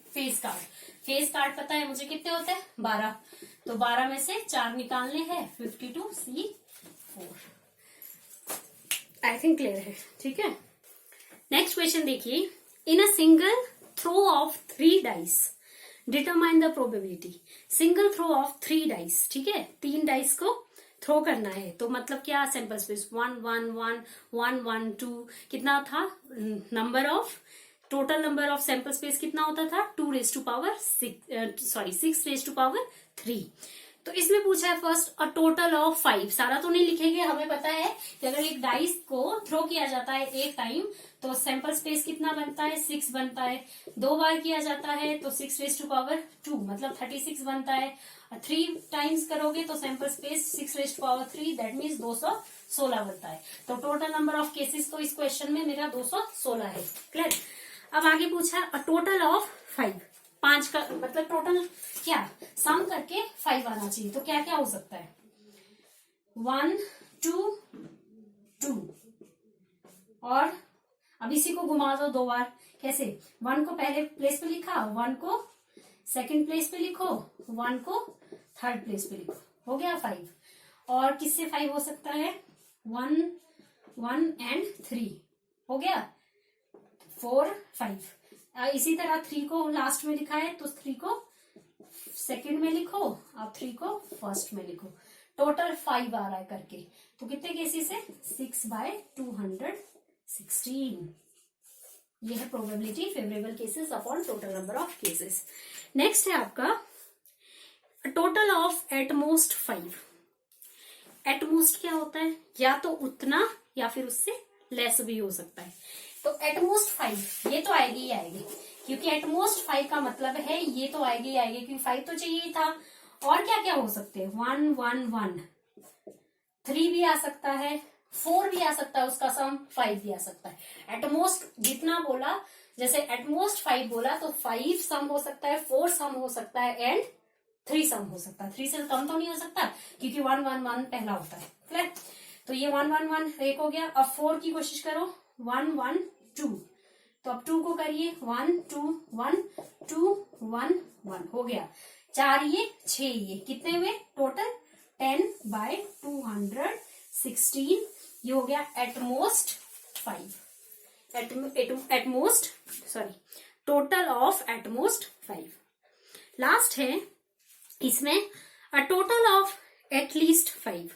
face card. Face card पता है मुझे कितने होते हैं 12, तो 12 में से 4 निकालने हैं, 52C4। आई थिंक क्लियर है, ठीक है। नेक्स्ट क्वेश्चन देखिए, in a single throw of 3 dice determine the probability. Single throw of 3 dice, ठीक है, 3 डाइस को थ्रो करना है, तो मतलब क्या, सैंपल स्पेस 1 1 1 1 1 2, कितना था number of, total number of sample space कितना होता था 2 raise to power 6 raise to power 3। तो इसमें पूछा है फर्स्ट अ टोटल ऑफ 5, सारा तो नहीं लिखेंगे, हमें पता है कि अगर एक डाइस को थ्रो किया जाता है एक टाइम तो सैंपल स्पेस कितना बनता है 6 बनता है, 2 बार किया जाता है तो 6 रेज टू पावर 2 मतलब 36 बनता है, 3 टाइम्स करोगे तो sample space 6 raise to power 3 that means 216 बनता है। तो टोटल नंबर ऑफ केसेस तो इस क्वेश्चन में मेरा 216 है। क्लियर। अब आगे पूछा अ टोटल ऑफ 5, 5 का मतलब टोटल क्या, सम करके 5 आना चाहिए, तो क्या क्या हो सकता है 1 2 2, और अब इसी को घुमा दो 2 बार, कैसे 1 को पहले प्लेस पे लिखा, 1 को सेकंड प्लेस पे लिखो, 1 को थर्ड प्लेस पे लिखो, हो गया 5। और किससे 5 हो सकता है 1 1 एंड 3, हो गया 4 5। इसी तरह 3 को लास्ट में लिखा है तो 3 को सेकंड में लिखो, अब 3 को फर्स्ट में लिखो, टोटल 5 आ रहा है करके, तो कितने केसेस है 6/216। ये है probability favourable cases upon total number of cases. Next है आपका टोटल ऑफ एटमोस्ट 5। एटमोस्ट क्या होता है, या तो उतना या फिर उससे लेस भी हो सकता है। तो एटमोस्ट 5 ये तो आएगी ही आएगी, क्योंकि एटमोस्ट 5 का मतलब है ये तो आएगी ही आएगी, क्योंकि 5 तो चाहिए ही था। और क्या क्या हो सकते हैं 1 1 1, 3 भी आ सकता है, 4 भी आ सकता है, उसका सम 5 भी आ सकता है। एटमोस्ट जितना बोला, जैसे एटमोस्ट 5 बोला तो 5 सम हो सकता है, 4 सम हो सकता है एंड 3 सम हो सकता है। 3 से कम तो नहीं हो सकता क्योंकि 1 1 1 पहला होता है। क्लियर। तो ये 1 1 1 एक हो गया। अब 4 की कोशिश करो 1 1 2, तो अब 2 को करिए 1 2 1 2 1 1, हो गया 4 ये 6 ये, कितने हुए टोटल 10/216। ये हो गया at most 5, at most sorry total of at most 5। Last है इसमें अ टोटल ऑफ एटलीस्ट 5।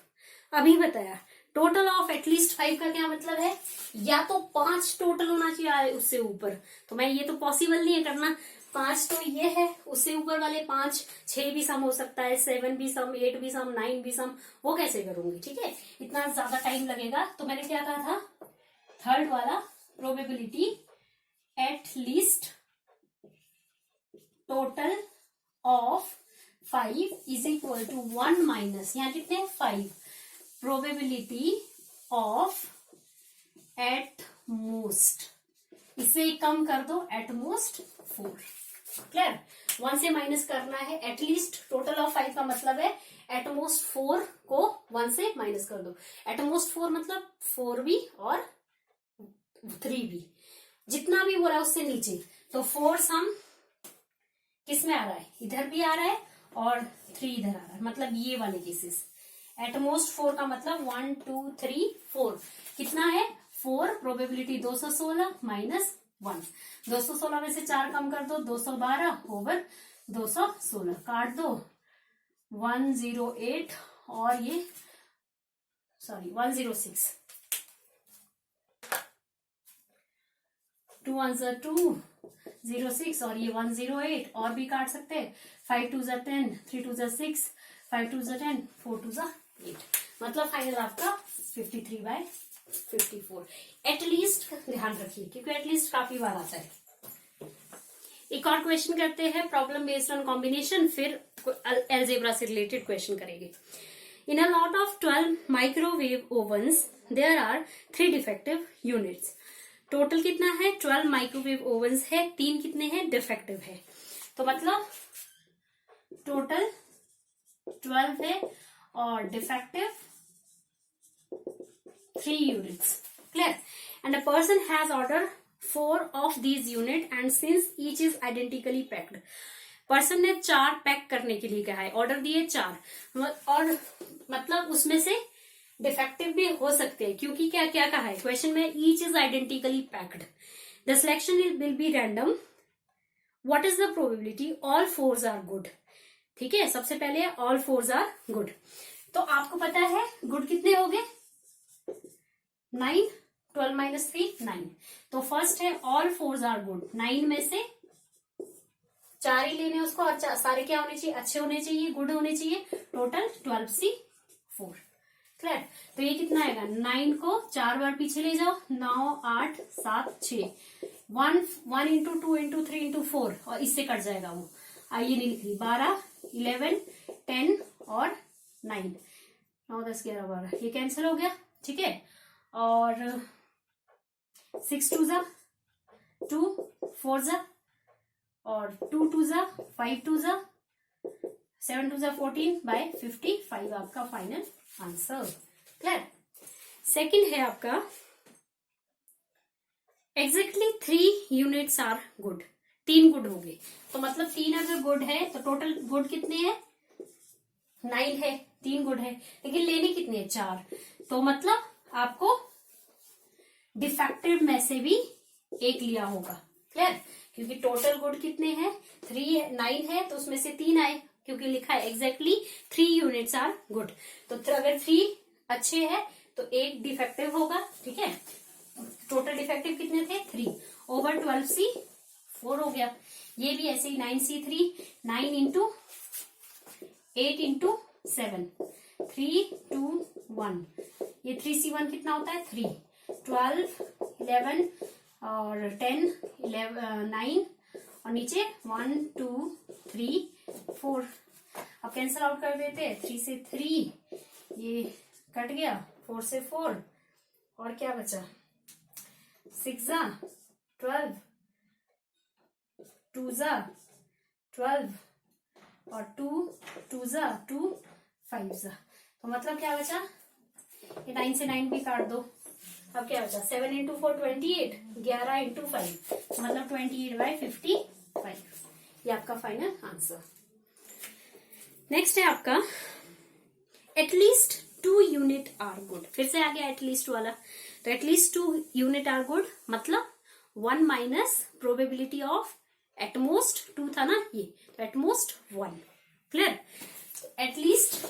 अभी बताया टोटल ऑफ एटलीस्ट 5 का क्या मतलब है, या तो 5 टोटल होना चाहिए उससे ऊपर, तो मैं ये तो पॉसिबल नहीं है करना, 5 तो ये है, उससे ऊपर वाले 5 6 भी सम हो सकता है, 7 भी सम, 8 भी सम, 9 भी सम, वो कैसे करूंगी, ठीक है, इतना ज्यादा टाइम लगेगा। तो मैंने क्या कहा था थर्ड वाला probability at least total of 5 is equal to 1 minus, यहाँ कितने 5, प्रोबेबिलिटी ऑफ एट मोस्ट, इससे कम कर दो एट मोस्ट 4। क्लियर। 1 से माइनस करना है, एटलीस्ट टोटल ऑफ 5 का मतलब है एटमोस्ट 4 को 1 से माइनस कर दो। एटमोस्ट 4 मतलब 4 भी और 3 भी, जितना भी बोला उससे नीचे, तो 4 सम किस में आ रहा है, इधर भी आ रहा है और 3 इधर आ रहा है, मतलब ये वाले केसेस। एटमोस्ट 4 का मतलब 1 2 3 4, कितना है 4, प्रोबेबिलिटी 216 माइनस 1, 216 में से 4 कम कर दो 212 ओवर 216, काट दो 108 और ये सॉरी 106, 2 1 2 06 और ये 108 और भी काट सकते हैं, 5 2 10, 3 2 6, 5 2 10, 4 2 8, मतलब फाइनल आपका 53/54। एटलीस्ट ध्यान रखिए क्योंकि एटलीस्ट काफी बार आता है। एक और क्वेश्चन करते हैं प्रॉब्लम बेस्ड ऑन कॉम्बिनेशन, फिर अलजेब्रा से रिलेटेड क्वेश्चन करेंगे। In a lot of 12 microwave ovens there are 3 defective units. Total कितना है 12 माइक्रोवेव ओवन्स है, 3 कितने हैं डिफेक्टिव है, तो मतलब टोटल 12 है और defective 3 units. Clear? And a person has ordered 4 of these units and since each is identically packed, person ने 4 पैक करने के लिए कहा है, ऑर्डर दिए 4, और मतलब उसमें से डिफेक्टिव भी हो सकते हैं, क्योंकि क्या क्या कहा है क्वेश्चन में, each is identically packed, the selection will be random, what is the probability all 4s are good. ठीक है, सबसे पहले ऑल 4s आर गुड। तो आपको पता है गुड कितने हो गए, 9, 12 माइनस 3 9। तो फर्स्ट है ऑल 4s आर गुड, 9 में से 4 ही लेने उसको, और सारे क्या होने चाहिए, अच्छे होने चाहिए, गुड होने चाहिए, टोटल 12C4। क्लियर। तो ये कितना आएगा, 9 को 4 बार पीछे ले जाओ, 9 8 7 6, 1 इंटू 2 इंटू 3 इंटू 4, और इससे कट जाएगा वो, आइए नहीं लिख रही, 12 11 10 और 9, 9 10 11 12, ये कैंसिल हो गया। ठीक है, और 6 2 जा 2, 4 जा, और 2 2 जा 5 2 जा 7 2 जा 14 बाय 55 आपका फाइनल आंसर। क्लियर। सेकंड है आपका exactly 3 units are good, 3 good हो गए, तो मतलब 3 अगर गुड है तो टोटल गुड कितने हैं, 9 है, 3 गुड है, लेकिन लेने कितने हैं, 4, तो मतलब आपको डिफेक्टिव में से भी एक लिया होगा। क्लियर, क्योंकि टोटल गुड कितने हैं, 9 है, तो उसमें से 3 आए, क्योंकि लिखा है एग्जैक्टली 3 यूनिट्स आर गुड, तो अगर 3 अच्छे हैं तो एक डिफेक्टिव होगा। ठीक है, टोटल डिफेक्टिव कितने थे, 3 ओवर 12C4 हो गया। ये भी ऐसे ही 9C3, 9 इंटू 8 इंटू 7, 3 2 1, ये 3C1 कितना होता है, 3, 12 11 और 10 11 9, और नीचे 1 2 3 4, अब कैंसिल आउट कर देते हैं, 3 से 3 ये कट गया, 4 से 4, और क्या बचा, 6 जा 12, 2 जा 12, और 2 जा 2, 5 जा, तो मतलब क्या बचा, ये 9 से 9 भी काट दो, अब क्या बचा, 7 इंटू 4 28, 11 इंटू 5, मतलब 28 बाय 55, ये आपका फाइनल आंसर। नेक्स्ट है आपका एटलीस्ट 2 यूनिट आर गुड, फिर से आ गया एटलीस्ट वाला, तो एटलीस्ट 2 यूनिट आर गुड मतलब 1 माइनस प्रोबेबिलिटी ऑफ एटमोस्ट 2 था ना ये, तो at most 1। Clear, at least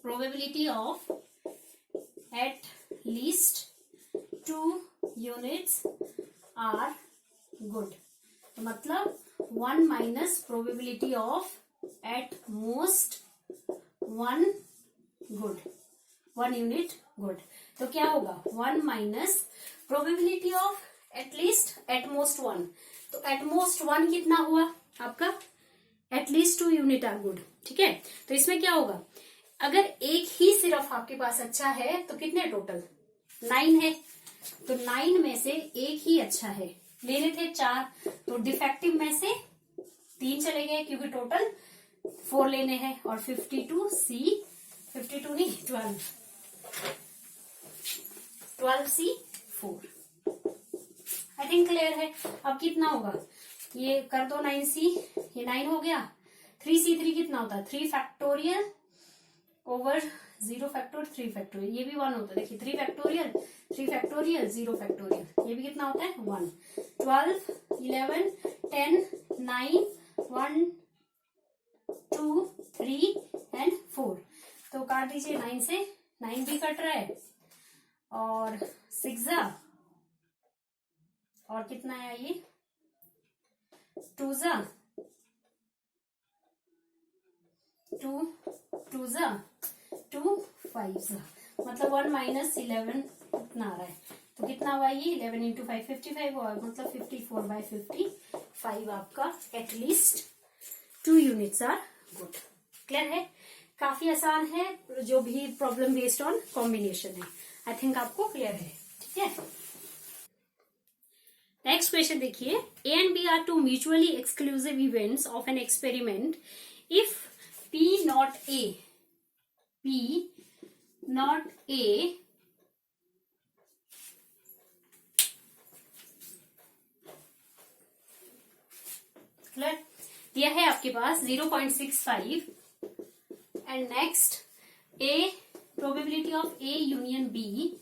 probability of at least 2 units are good, तो मतलब 1 minus probability of at most 1 good, 1 unit good, तो क्या होगा, 1 minus probability of at least at most 1, तो एटमोस्ट 1 कितना हुआ आपका, एटलीस्ट 2 यूनिट आर गुड। ठीक है, तो इसमें क्या होगा, अगर एक ही सिर्फ आपके पास अच्छा है तो कितने टोटल, 9 है, तो 9 में से एक ही अच्छा है, लेने थे 4, तो डिफेक्टिव में से 3 चले गए, क्योंकि टोटल 4 लेने हैं, और 52C 52 नहीं 12C4। आई थिंक क्लियर है। अब कितना होगा, ये कर दो 9C, ये 9 हो गया, 3C3 कितना होता है, 3 फैक्टोरियल ओवर 0 फैक्टोर 3 फैक्टोरियल, ये भी 1 होता है, देखिए 3 फैक्टोरियल 3 फैक्टोरियल 0 फैक्टोरियल, ये भी कितना होता है 1, 12 11 10 9 1 2 3 एंड 4, तो काट दीजिए, 9 से 9 भी कट रहा है, और 6 जा, और कितना है ये 2 जा 2 2 जा 2 5 जा, मतलब 1 माइनस 11 कितना आ रहा है, तो कितना हुआ ये 11 इंटू 5 55 हुआ, मतलब 54 बाय 55 आपका at least 2 units are good. Clear है, काफी आसान है, जो भी प्रॉब्लम बेस्ड ऑन कॉम्बिनेशन है, आई थिंक आपको क्लियर है। ठीक है, नेक्स्ट क्वेश्चन देखिए, A and B are 2 mutually exclusive events of an experiment, if P not A आपके पास 0.65 and next A probability of A union B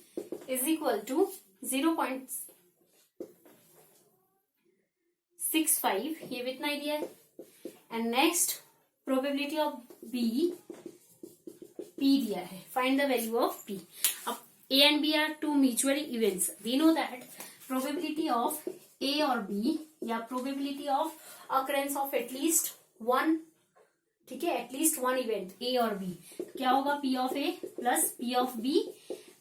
is equal to 0.65, ये भी इतना ही दिया है। And next probability of B P दिया है, find the value of P. अब A and B are two mutually events, we know that probability of A और बी या probability of occurrence of at least one, ठीक है, at least one event A और B, क्या होगा P of A plus P of B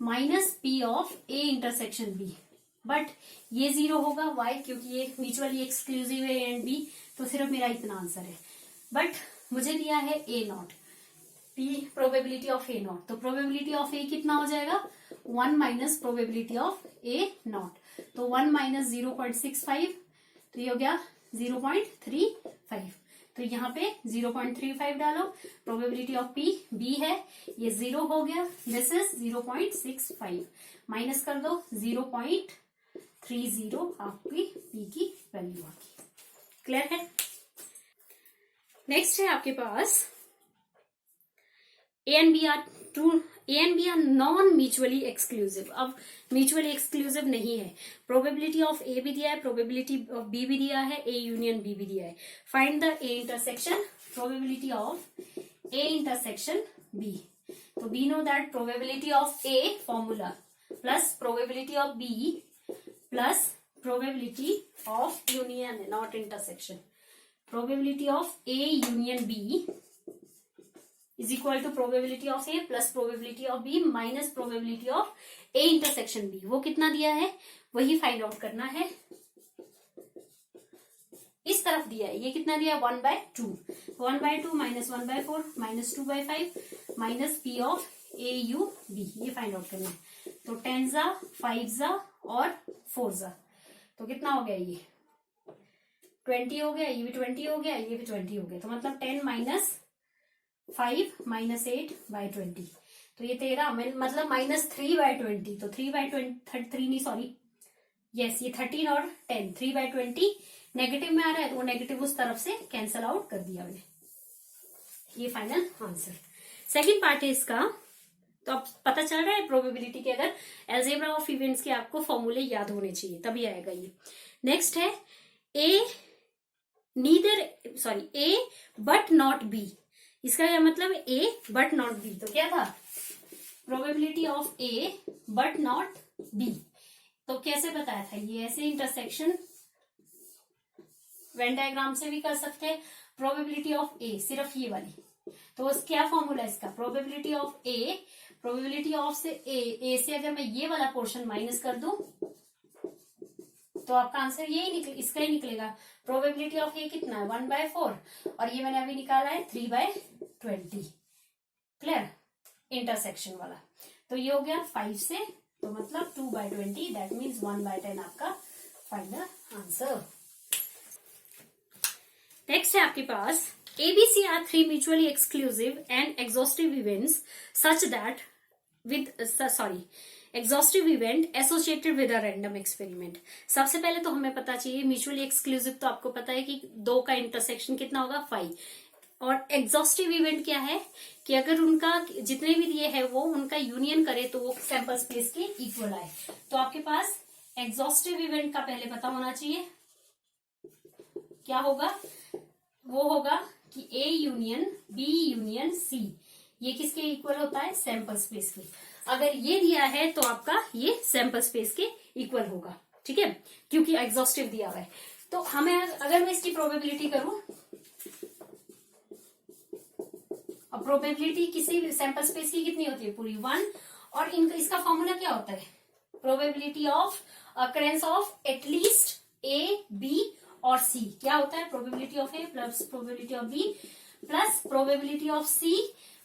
minus P of A intersection B. But ये 0 होगा, Y? क्योंकि ये म्यूचुअली एक्सक्लूसिव है ए एंड बी, तो सिर्फ मेरा इतना आंसर है। बट मुझे दिया है A not, P probability of A not, तो प्रोबेबिलिटी ऑफ ए कितना हो जाएगा 1 minus probability of A not, तो 1 माइनस 0.65, तो ये हो गया 0.35। तो यहाँ पे 0.35 डालो, प्रोबेबिलिटी ऑफ पी बी है, ये 0 हो गया, दिस इज 0.65, माइनस कर दो 0.30, आपकी पी की वैल्यू आ गई। क्लियर है? नेक्स्ट है आपके पास A and B are non mutually exclusive. अब म्यूचुअली एक्सक्लूसिव नहीं है, प्रोबेबिलिटी ऑफ ए भी दिया है, प्रोबेबिलिटी ऑफ बी भी दिया है, ए यूनियन बी भी दिया है। Find the A intersection, probability of A intersection B. तो we know that probability of A formula plus probability of B plus probability of union, not intersection, probability of A union B is equal to probability of A plus probability of B minus probability of A intersection B। वो कितना दिया है वही find out करना है। इस तरफ दिया है, ये कितना दिया है 1/2, 1/2 minus 1/4 minus 2/5 minus P of A U B, ये फाइंड आउट करना है। तो 10 जा 5 जा और 4 जा, तो कितना हो गया ये 20 हो गया, ये भी 20 हो गया, ये भी 20 हो गया, तो मतलब 10 माइनस 5 माइनस 8/20, तो ये 13 मतलब माइनस 3/20, तो 3/3 नहीं सॉरी यस ये 13 और 10 3/20 नेगेटिव में आ रहा है, तो वो नेगेटिव उस तरफ से कैंसल आउट कर दिया मैंने। ये फाइनल आंसर। सेकंड पार्ट है इसका, तो अब पता चल रहा है प्रोबेबिलिटी के अगर अलजेब्रा ऑफ इवेंट्स के आपको फॉर्मूले याद होने चाहिए तभी आएगा ये। नेक्स्ट है ए बट नॉट बी, इसका क्या मतलब है ए बट नॉट बी, तो क्या था probability of A but not B, तो कैसे बताया था ये ऐसे इंटरसेक्शन वेन डायग्राम से भी कर सकते हैं। प्रोबेबिलिटी ऑफ ए सिर्फ ये वाली, तो क्या फॉर्मूला है इसका, probability of A, probability of से ए से अगर मैं ये वाला पोर्शन माइनस कर दूं तो आपका आंसर यही इसका ही निकलेगा। प्रोबेबिलिटी ऑफ ए कितना है 1/4 और ये मैंने अभी निकाला है 3/20। क्लियर? इंटरसेक्शन वाला, तो ये हो गया 5 से, तो मतलब 2/20, दैट मीन्स 1/10 आपका फाइनल आंसर। नेक्स्ट है आपके पास ABC are 3 mutually exclusive and exhaustive events such that exhaustive event associated with a random experiment। सबसे पहले तो हमें पता चाहिए म्यूचुअली एक्सक्लूसिव, तो आपको पता है कि 2 का इंटरसेक्शन कितना होगा 5, और एग्जॉस्टिव इवेंट क्या है कि अगर उनका जितने भी दिए है वो उनका यूनियन करे तो वो सैंपल स्पेस के इक्वल आए। तो आपके पास एग्जॉस्टिव इवेंट का पहले पता होना चाहिए, क्या होगा, वो होगा कि A union B union C ये किसके इक्वल होता है, सैंपल स्पेस के। अगर ये दिया है तो आपका ये सैंपल स्पेस के इक्वल होगा, ठीक है, क्योंकि एग्जॉस्टिव दिया हुआ है। तो हमें अगर मैं इसकी प्रोबेबिलिटी करूं, अब प्रोबेबिलिटी किसी भी सैंपल स्पेस की कितनी होती है पूरी 1, और इसका फॉर्मूला क्या होता है, probability of occurrence of at least A B और C, क्या होता है probability of A plus probability of B plus probability of C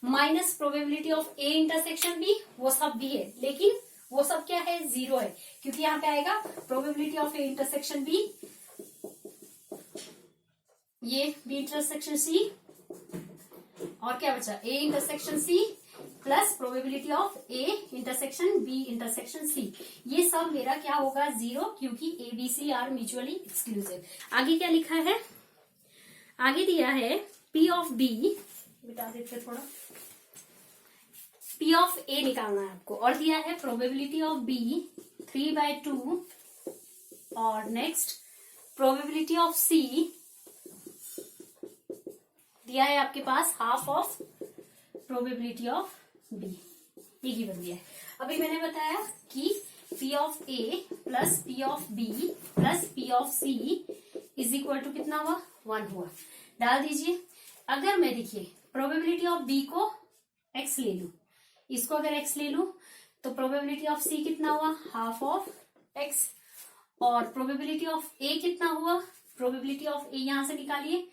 minus probability of A intersection B, वो सब भी है लेकिन वो सब क्या है 0 है, क्योंकि यहाँ पे आएगा probability of A intersection B, ये B इंटरसेक्शन C और क्या बचा A intersection C plus probability of A intersection B intersection C, ये सब मेरा क्या होगा 0, क्योंकि ABC आर म्यूचुअली एक्सक्लूसिव। आगे क्या लिखा है, आगे दिया है P ऑफ B, बिता देते थोड़ा, P ऑफ A निकालना है आपको, और दिया है प्रोबेबिलिटी ऑफ B 3/2, और नेक्स्ट प्रोबेबिलिटी ऑफ C दिया है आपके पास half of probability of B, ये गिवन दिया है। अभी मैंने बताया कि P of A plus P of B plus P of C is equal to कितना हुआ, 1 हुआ। डाल दीजिए। अगर मैं देखिए प्रोबेबिलिटी ऑफ B को x ले लू, इसको अगर x ले लू तो प्रोबेबिलिटी ऑफ C कितना हुआ, हाफ ऑफ x, और प्रोबेबिलिटी ऑफ A कितना हुआ, प्रोबेबिलिटी ऑफ A यहां से निकालिए,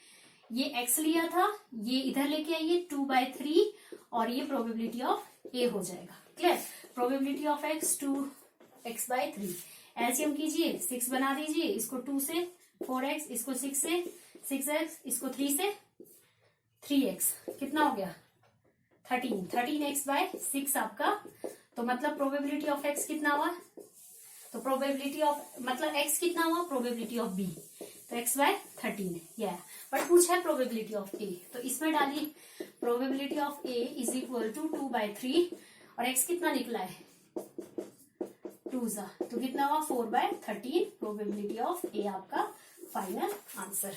ये x लिया था, ये इधर लेके आइए 2/3, और ये प्रोबेबिलिटी ऑफ A हो जाएगा। Clear? Probability of x 2x/3, LCM कीजिए, 6 बना दीजिए, इसको 2 से 4x, इसको 6 से 6x, इसको 3 से 3x, कितना हो गया 13x/6 आपका। तो मतलब प्रोबेबिलिटी ऑफ x कितना हुआ, तो प्रोबेबिलिटी ऑफ मतलब x कितना हुआ, प्रोबेबिलिटी ऑफ B, तो x/13 है यह, बट पूछा है प्रोबेबिलिटी ऑफ A, तो इसमें डालिए probability of A is equal to 2/3, और x कितना निकला है 2 सा, तो कितना हुआ 4/13, प्रोबेबिलिटी ऑफ A आपका फाइनल आंसर।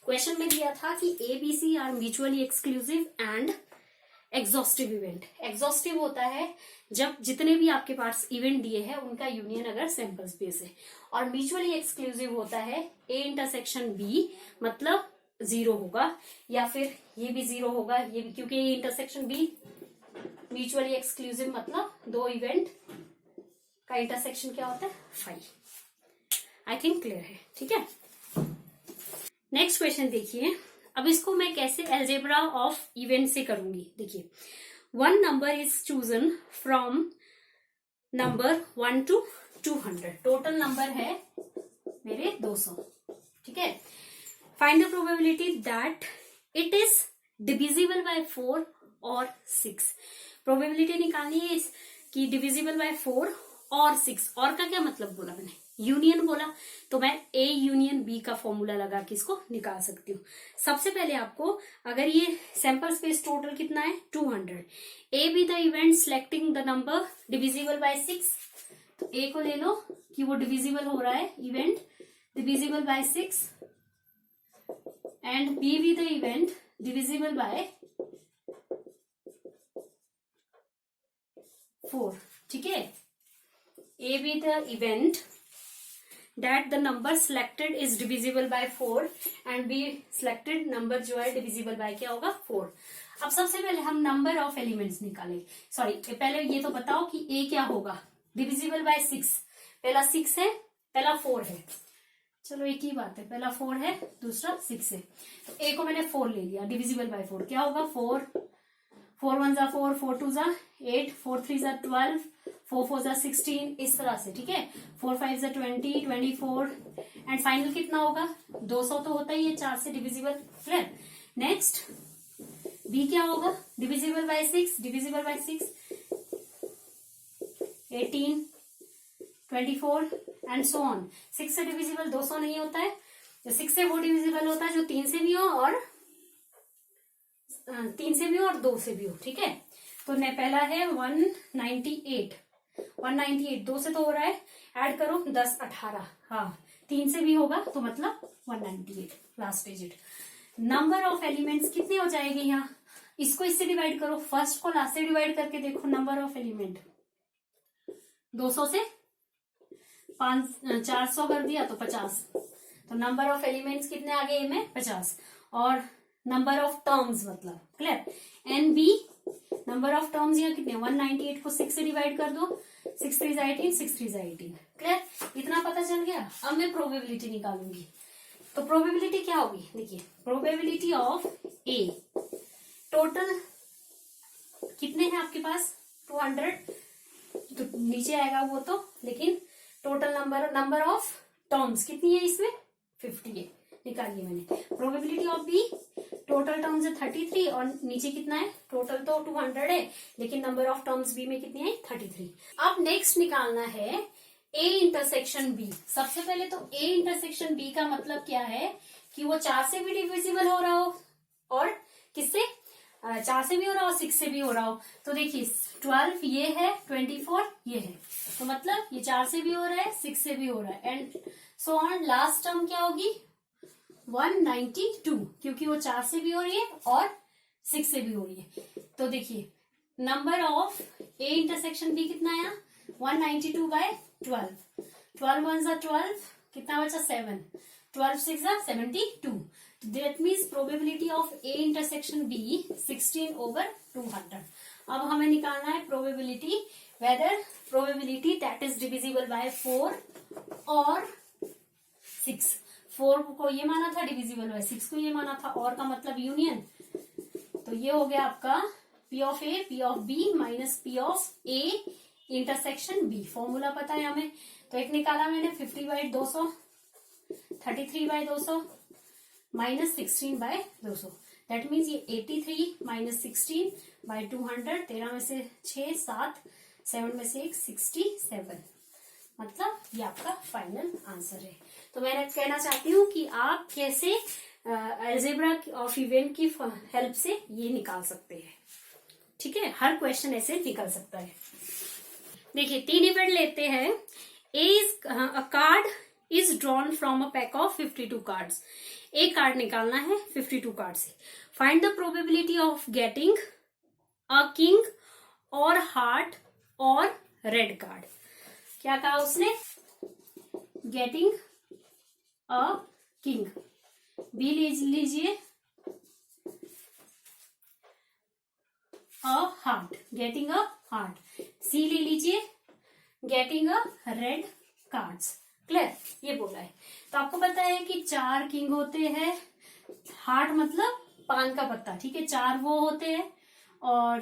क्वेश्चन में दिया था कि ABC are mutually exclusive and exhaustive event. Exhaustive होता है जब जितने भी आपके पास इवेंट दिए हैं उनका यूनियन अगर सैंपल स्पेस है, और म्यूचुअली एक्सक्लूसिव होता है A इंटरसेक्शन B, मतलब 0 होगा, या फिर ये भी 0 होगा, ये भी, क्योंकि ये इंटरसेक्शन B म्यूचुअली एक्सक्लूसिव मतलब 2 इवेंट का इंटरसेक्शन क्या होता है 5। आई थिंक क्लियर है, ठीक है। नेक्स्ट क्वेश्चन देखिए। अब इसको मैं कैसे एल्जेब्रा ऑफ इवेंट से करूंगी, देखिए 1 number is chosen from number 1 to 200, total number है मेरे 200, ठीक है। Find the probability that it is divisible by 4 और 6। प्रोबेबिलिटी निकालनी है कि डिविजिबल बाय 4 और 6, और का क्या मतलब बोला मैंने, यूनियन बोला, तो मैं A यूनियन B का फॉर्मूला लगा के इसको निकाल सकती हूँ। सबसे पहले आपको, अगर ये सैंपल स्पेस टोटल कितना है 200, A be the event selecting the number divisible by 6, तो A को ले लो कि वो डिविजिबल हो रहा है, event divisible by 6, and B be the event divisible by 4, ठीक है। A be the event that the number selected is divisible by 4 and B selected number जो है divisible by क्या होगा 4। अब सबसे पहले हम नंबर ऑफ एलिमेंट्स निकालें, सॉरी पहले ये तो बताओ कि A क्या होगा, डिविजिबल बाय 6, पहला 6 है, पहला 4 है, चलो एक ही बात है, पहला 4 है, दूसरा 6 है, तो A को मैंने 4 ले लिया, डिविजिबल बाय 4 क्या होगा 4, 4 1 जा 4, 4 2 जा 8, 4 3 जा 12, 4 4 जा 16, इस तरह से, ठीक है। 4 5 जा 20, 24, एंड फाइनल कितना होगा 200, तो होता ही है 4 से डिविजिबल। क्लियर? नेक्स्ट B क्या होगा, divisible by 6, divisible by 6 18, 24 and so on. 6 से डिविजिबल 200 नहीं होता है, तो 6 से वो डिविजिबल होता है जो 3 से भी हो और 3 से भी हो और 2 से भी हो, ठीक है। तो ने पहला है 198, 2 से तो हो रहा है, ऐड करो 10 18, हाँ 3 से भी होगा तो मतलब 198 last digit. Number of elements कितने हो जाएंगे यहाँ, इसको इससे डिवाइड करो, फर्स्ट को लास्ट से डिवाइड करके देखो, नंबर ऑफ एलिमेंट 200 से 400 कर दिया तो 50, तो नंबर ऑफ एलिमेंट्स कितने आ गए में 50, और नंबर ऑफ टर्म्स मतलब clear. N B number of terms यहाँ कितने 198 को 6 से डिवाइड कर दो, 6 3 18, 6 3 18, क्लियर। इतना पता चल गया। अब मैं प्रोबेबिलिटी निकालूंगी, तो प्रोबेबिलिटी क्या होगी, देखिए प्रोबेबिलिटी ऑफ ए, टोटल कितने हैं आपके पास 200, तो नीचे आएगा वो तो, लेकिन टोटल नंबर ऑफ टर्म्स कितनी है इसमें 50 है, निकालिए मैंने। Probability of B, total terms है 33 और नीचे कितना है, टोटल तो 200 है लेकिन नंबर ऑफ टर्म्स बी में कितनी है 33। अब नेक्स्ट निकालना है ए इंटरसेक्शन बी। सबसे पहले तो ए इंटरसेक्शन बी का मतलब क्या है कि वो 4 से भी डिविजिबल हो रहा हो और किससे 4 से भी हो रहा हो 6 से भी हो रहा हो। तो देखिए 12 ये है, 24 ये है, तो मतलब ये 4 से भी हो रहा है 6 से भी हो रहा है and so on. Last term क्या होगी 192, क्योंकि वो 4 से भी हो रही है और 6 से भी हो रही है। तो देखिए number of A intersection B कितना आया 192/12। 12 1 12, कितना बचा 7, 12 6 72। That means probability of A intersection B 16/200। अब हमें निकालना है probability, whether probability that is divisible by 4 और 6। 4 को ये माना था डिविजिबल बाय 6 को ये माना था, और का मतलब यूनियन। तो ये हो गया आपका P of A P of B minus P of A intersection B। Formula पता है हमें, तो एक निकाला मैंने 50/200, 33/200 माइनस 16/200। दैट मीन्स ये 83 माइनस 16/200, 13 में से 6 7, 7 में से 1 67, मतलब ये आपका फाइनल आंसर है। तो मैं कहना चाहती हूँ कि आप कैसे अलजेब्रा ऑफ इवेंट की हेल्प से ये निकाल सकते हैं। ठीक है, हर क्वेश्चन ऐसे निकल सकता है। देखिए 3 इवेंट लेते हैं। A card is drawn from a pack of 52 cards. एक कार्ड निकालना है 52 कार्ड से। Find the probability of getting a king और हार्ट और रेड कार्ड। क्या कहा उसने, गेटिंग अ किंग, बी लीजिए a heart, getting a heart, C ले लीजिए getting a red cards. Clear, ये बोला है। तो आपको पता है कि 4 किंग होते हैं, हार्ट मतलब पान का पत्ता, ठीक है, 4 वो होते हैं और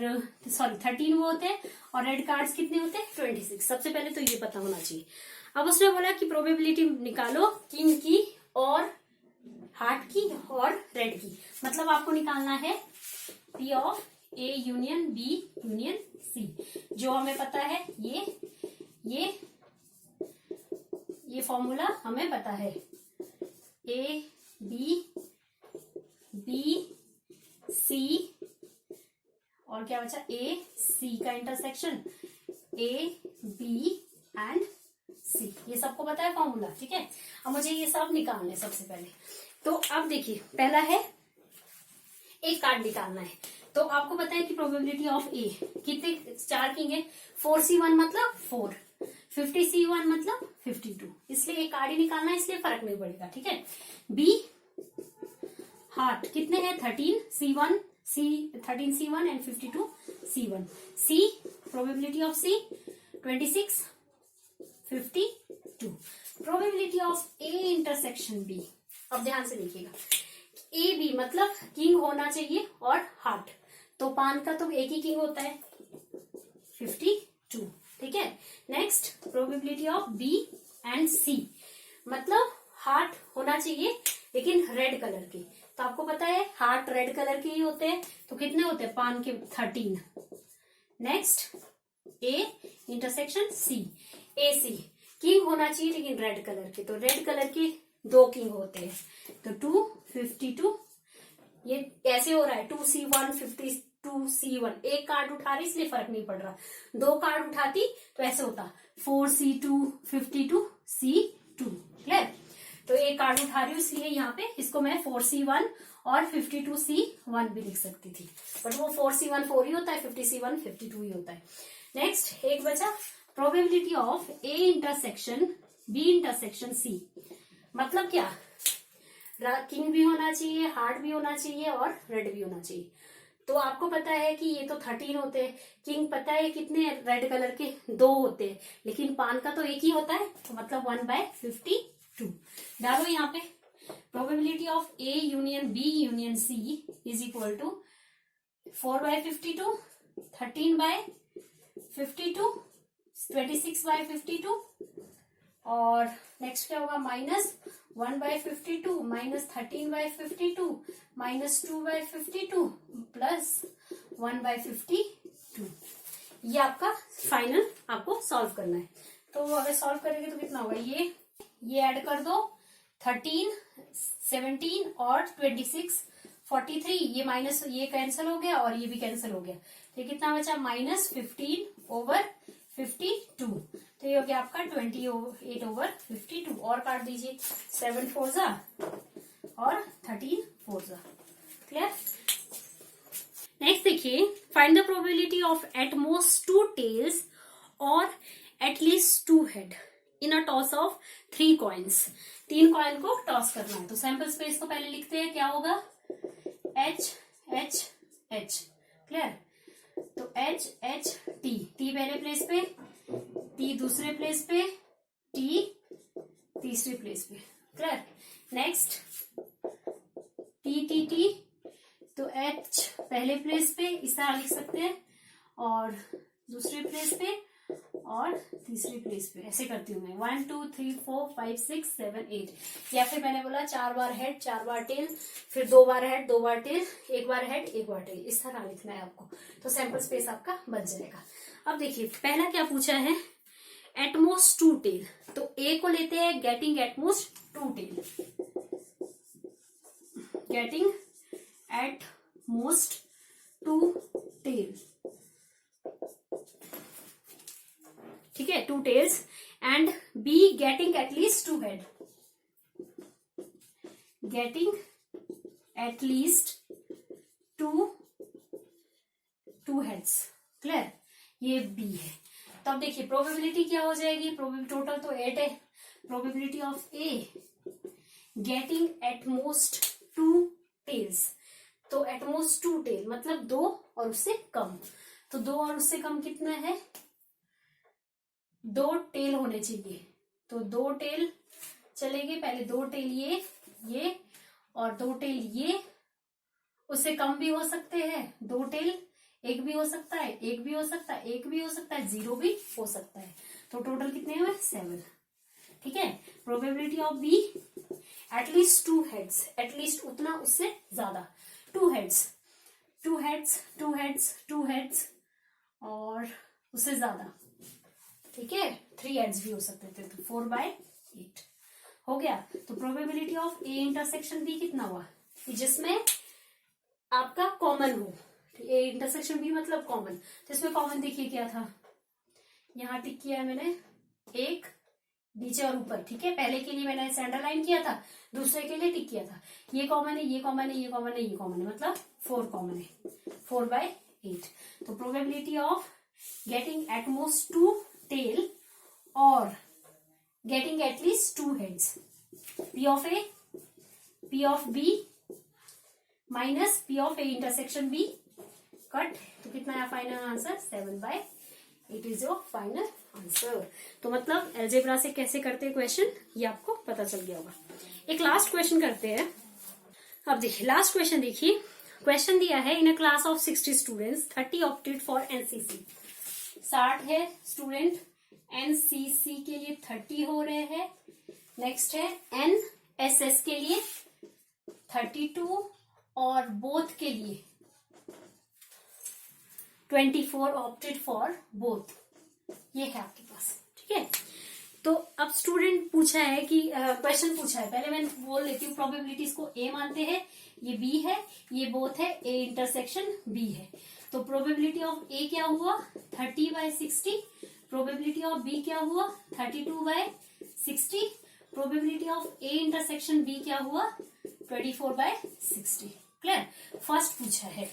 13 वो होते हैं, और रेड कार्ड्स कितने होते हैं 26। सबसे पहले तो ये पता होना चाहिए। अब उसने बोला कि प्रोबेबिलिटी निकालो किंग की और हार्ट की और रेड की, मतलब आपको निकालना है P of A union B union C। जो हमें पता है ये फॉर्मूला हमें पता है, A B C और क्या बचा A C का intersection A B and C, ये सबको पता है फॉर्मूला। ठीक है, अब मुझे ये सब निकालना है सबसे पहले। तो अब देखिए पहला है एक कार्ड निकालना है। तो आपको पता है कि प्रोबेबिलिटी ऑफ ए कितने 4 किंग है, 4C1 मतलब 4, 50C1 मतलब 52, इसलिए एक कार्ड ही निकालना है, इसलिए फर्क नहीं पड़ेगा। ठीक है, बी हार्ट कितने हैं 13C1 and 52C1। C probability of C 26 52। Probability of A intersection B, अब ध्यान से देखिएगा, ए बी मतलब किंग होना चाहिए और हार्ट, तो पान का तो एक ही किंग होता है 52। ठीक है, next probability of B and C, मतलब हार्ट होना चाहिए लेकिन रेड कलर के, तो आपको पता है हार्ट रेड कलर के ही होते हैं, तो कितने होते हैं पान के 13। Next A intersection C, A C king होना चाहिए लेकिन रेड कलर के, तो रेड कलर के 2 किंग होते हैं, तो 252। ये ऐसे हो रहा है 2C1 52C1, एक कार्ड उठा रही इसलिए फर्क नहीं पड़ रहा, 2 कार्ड उठाती तो ऐसे होता 4C2 52C2। क्लियर, तो एक कार्ड उठा रही हूँ इसलिए यहाँ पे इसको मैं 4C1 और 52C1 भी लिख सकती थी, बट वो 4C1 4 ही होता है, 50C1 52 ही होता है। नेक्स्ट एक बचा probability of A intersection B intersection C, मतलब क्या, किंग भी होना चाहिए, हार्ट भी होना चाहिए और रेड भी होना चाहिए। तो आपको पता है कि ये तो 13 होते हैं, किंग पता है कितने रेड कलर के 2 होते हैं, लेकिन पान का तो एक ही होता है, तो मतलब 1/52 डालो यहाँ पे। Probability of A union B union C is equal to 4/52, 13/52, 26/52 और नेक्स्ट क्या होगा माइनस 1/52 माइनस 13/52 माइनस 2/52 प्लस 1/52। ये आपका फाइनल आपको सॉल्व करना है। तो अगर सॉल्व करेंगे तो कितना होगा, ये ऐड कर दो, 13, 17 और 26, 43, ये माइनस, ये कैंसिल हो गया और ये भी कैंसिल हो गया, तो ये कितना बचा, -15/52, तो ये हो गया आपका 28/52, और काट दीजिए, 7 4 जा और 13 4 जा। क्लियर। नेक्स्ट देखिए, find the probability of at most 2 tails और at least 2 head in a toss of 3 coins. 3 coin को टॉस करना है, तो सैंपल स्पेस को पहले लिखते हैं, क्या होगा, H H H। क्लियर। तो H H T, T पहले प्लेस पे, T दूसरे प्लेस पे, T तीसरी प्लेस पे। Clear. Next T T T, तो H पहले प्लेस पे, इस तरह लिख सकते हैं, और दूसरे प्लेस पे और तीसरी प्लेस पे, ऐसे करती हूँ मैं, 1 2 3 4 5 6 7 8, या फिर मैंने बोला 4 बार हेड 4 बार टेल, फिर 2 बार हेड 2 बार टेल, 1 बार हेड 1 बार टेल, इस तरह लिखना है आपको, तो सैंपल स्पेस आपका बच जाएगा। अब देखिए पहला क्या पूछा है, एटमोस्ट 2 टेल, तो ए को लेते हैं getting at most 2 tail, getting at most 2 tail, ठीक है, 2 tails, and B getting at least 2 head, getting at least 2 heads. Clear, ये बी है। तो अब देखिए प्रोबेबिलिटी क्या हो जाएगी, टोटल तो 8 है, probability of A getting at most 2 tails, तो एटमोस्ट 2 टेल मतलब 2 और उससे कम, तो 2 और उससे कम कितना है, 2 टेल होने चाहिए, तो 2 टेल चलेंगे, पहले 2 टेल ये और 2 टेल ये, उससे कम भी हो सकते हैं, 2 टेल 1 भी हो सकता है, 1 भी हो सकता है, 1 भी हो सकता है, 0 भी हो सकता है, तो टोटल कितने हुए, 7। ठीक है। Probability of be at least 2 heads, at least उतना उससे ज्यादा, 2 हेड्स 2 हेड्स 2 हेड्स 2 हेड्स और उससे ज्यादा, ठीक है, 3 हेड्स भी हो सकते थे, तो 4/8 हो गया। तो probability of A intersection B कितना हुआ, जिसमें आपका कॉमन हो, ए इंटरसेक्शन बी मतलब कॉमन, तो इसमें कॉमन देखिए क्या था, यहां टिक किया है मैंने, एक नीचे और ऊपर, ठीक है, पहले के लिए मैंने ऐसे अंडरलाइन किया था, दूसरे के लिए टिक किया था, ये कॉमन है, ये कॉमन है, ये कॉमन है, ये कॉमन है, मतलब 4 कॉमन है, 4/8। तो probability of getting at most 2 tail और getting at least 2 heads, P of A, P of B minus P of A intersection B cut, तो कितना है final answer, 7/8 is your final answer. तो मतलब अलजेब्रा से कैसे करते हैं क्वेश्चन, ये आपको पता चल गया होगा। एक लास्ट क्वेश्चन करते हैं। अब देखिए लास्ट क्वेश्चन, देखिए क्वेश्चन दिया है, in a class of 60 students 30 opted for NCC, 60 है स्टूडेंट, एनसीसी के लिए 30 हो रहे हैं, नेक्स्ट है एनएसएस के लिए 32 और बोथ के लिए 24 ऑप्टेड फॉर बोथ, ये है आपके पास, ठीक है। तो अब स्टूडेंट पूछा है कि क्वेश्चन पूछा है, पहले मैं बोल लेती हूँ, प्रोबेबिलिटीज को ए मानते हैं, ये बी है, ये बोथ है, ए इंटरसेक्शन बी है, तो प्रोबेबिलिटी ऑफ ए क्या हुआ, 30/60, प्रोबेबिलिटी ऑफ बी क्या हुआ, 32/60, probability of A intersection B क्या हुआ, 24/60। क्लियर। फर्स्ट पूछा है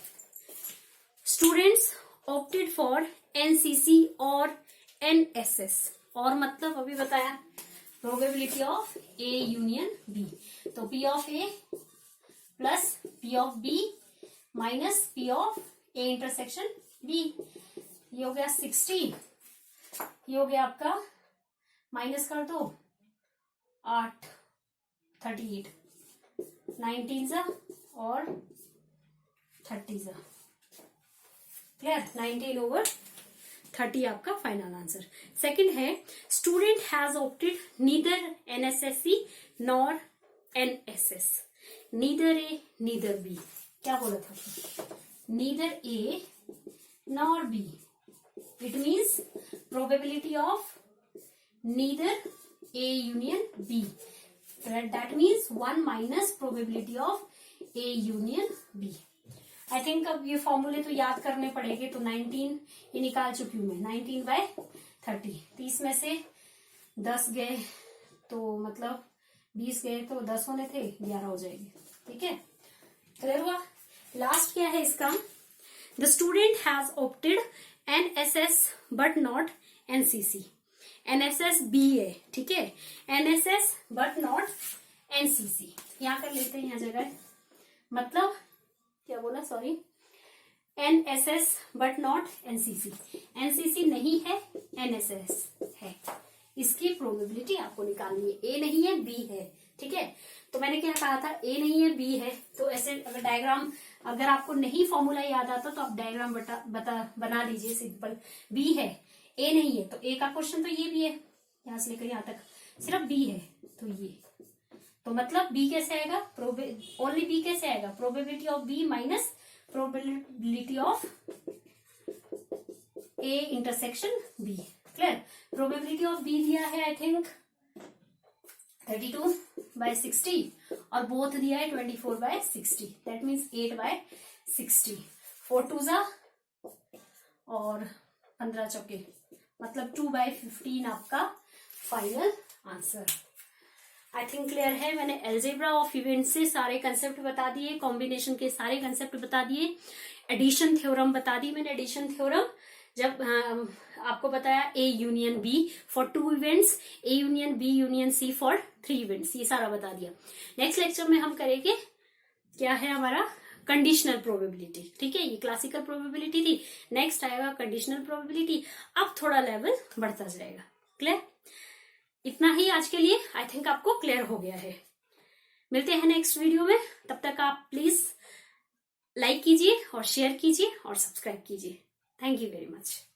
स्टूडेंट्स ऑप्टेड फॉर एनसीसी और एनएसएस, और मतलब अभी बताया probability of A union B, तो P of A plus P of B minus P of A intersection B, ये हो गया 60, ये हो गया आपका, माइनस कर दो 8, 38, 19 जा और 30 जा, क्लियर, 19/30 आपका फाइनल आंसर। सेकंड है student has opted neither NSSC nor NSS, neither A neither be, क्या बोला था, neither A nor B, it means probability of neither A union B. That means 1 minus probability of A union B. I think अब ये फॉर्मूले तो याद करने पड़ेंगे, तो 19 ये निकाल चुकी हूं मैं, 19/30, 30 में से 10 गए तो मतलब 20 गए तो 10 होने थे, 11 हो जाएंगे, ठीक है, क्लियर हुआ। लास्ट क्या है इसका, the student has opted NSS but not NCC, NSS B है, ठीक है, NSS बट नॉट NCC, यहां कर लेते हैं, यहां जगह मतलब क्या बोला, sorry, NSS but not NCC, NCC नहीं है, NSS है, इसकी प्रोबेबिलिटी आपको निकालनी है। A नहीं है, B है, ठीक है, तो मैंने क्या कहा था, A नहीं है, B है, तो ऐसे अगर डायग्राम, अगर आपको नहीं फॉर्मूला याद आता तो आप डायग्राम बना लीजिए सिंपल। B है, A नहीं है, तो A का क्वेश्चन तो ये भी है, यहां से लेकर यहां तक सिर्फ B है, तो ये तो मतलब B कैसे आएगा, ओनली B कैसे आएगा, probability of B minus probability of A intersection B, clear. Probability of B दिया है आई थिंक 32/60 और बोथ दिया है 24/60, दैट मीन्स 8/60, 4 2 जा और 15 चौके मतलब 2/15 आपका final answer. I think clear है। मैंने अलजेब्रा ऑफ इवेंट से सारे कंसेप्ट बता दिए, कॉम्बिनेशन के सारे कंसेप्ट बता दिए, एडिशन थ्योरम बता दी मैंने। एडिशन थ्योरम जब आपको बताया A union B for 2 events, A union B union C for 3 events, ये सारा बता दिया। नेक्स्ट लेक्चर में हम करेंगे क्या है हमारा कंडीशनल प्रोबेबिलिटी, ठीक है, ये क्लासिकल प्रोबेबिलिटी थी, नेक्स्ट आएगा कंडीशनल प्रोबेबिलिटी, अब थोड़ा लेवल बढ़ता जाएगा, क्लियर। इतना ही आज के लिए, आई थिंक आपको क्लियर हो गया है। मिलते हैं नेक्स्ट वीडियो में, तब तक आप प्लीज लाइक कीजिए और शेयर कीजिए और सब्सक्राइब कीजिए। Thank you very much.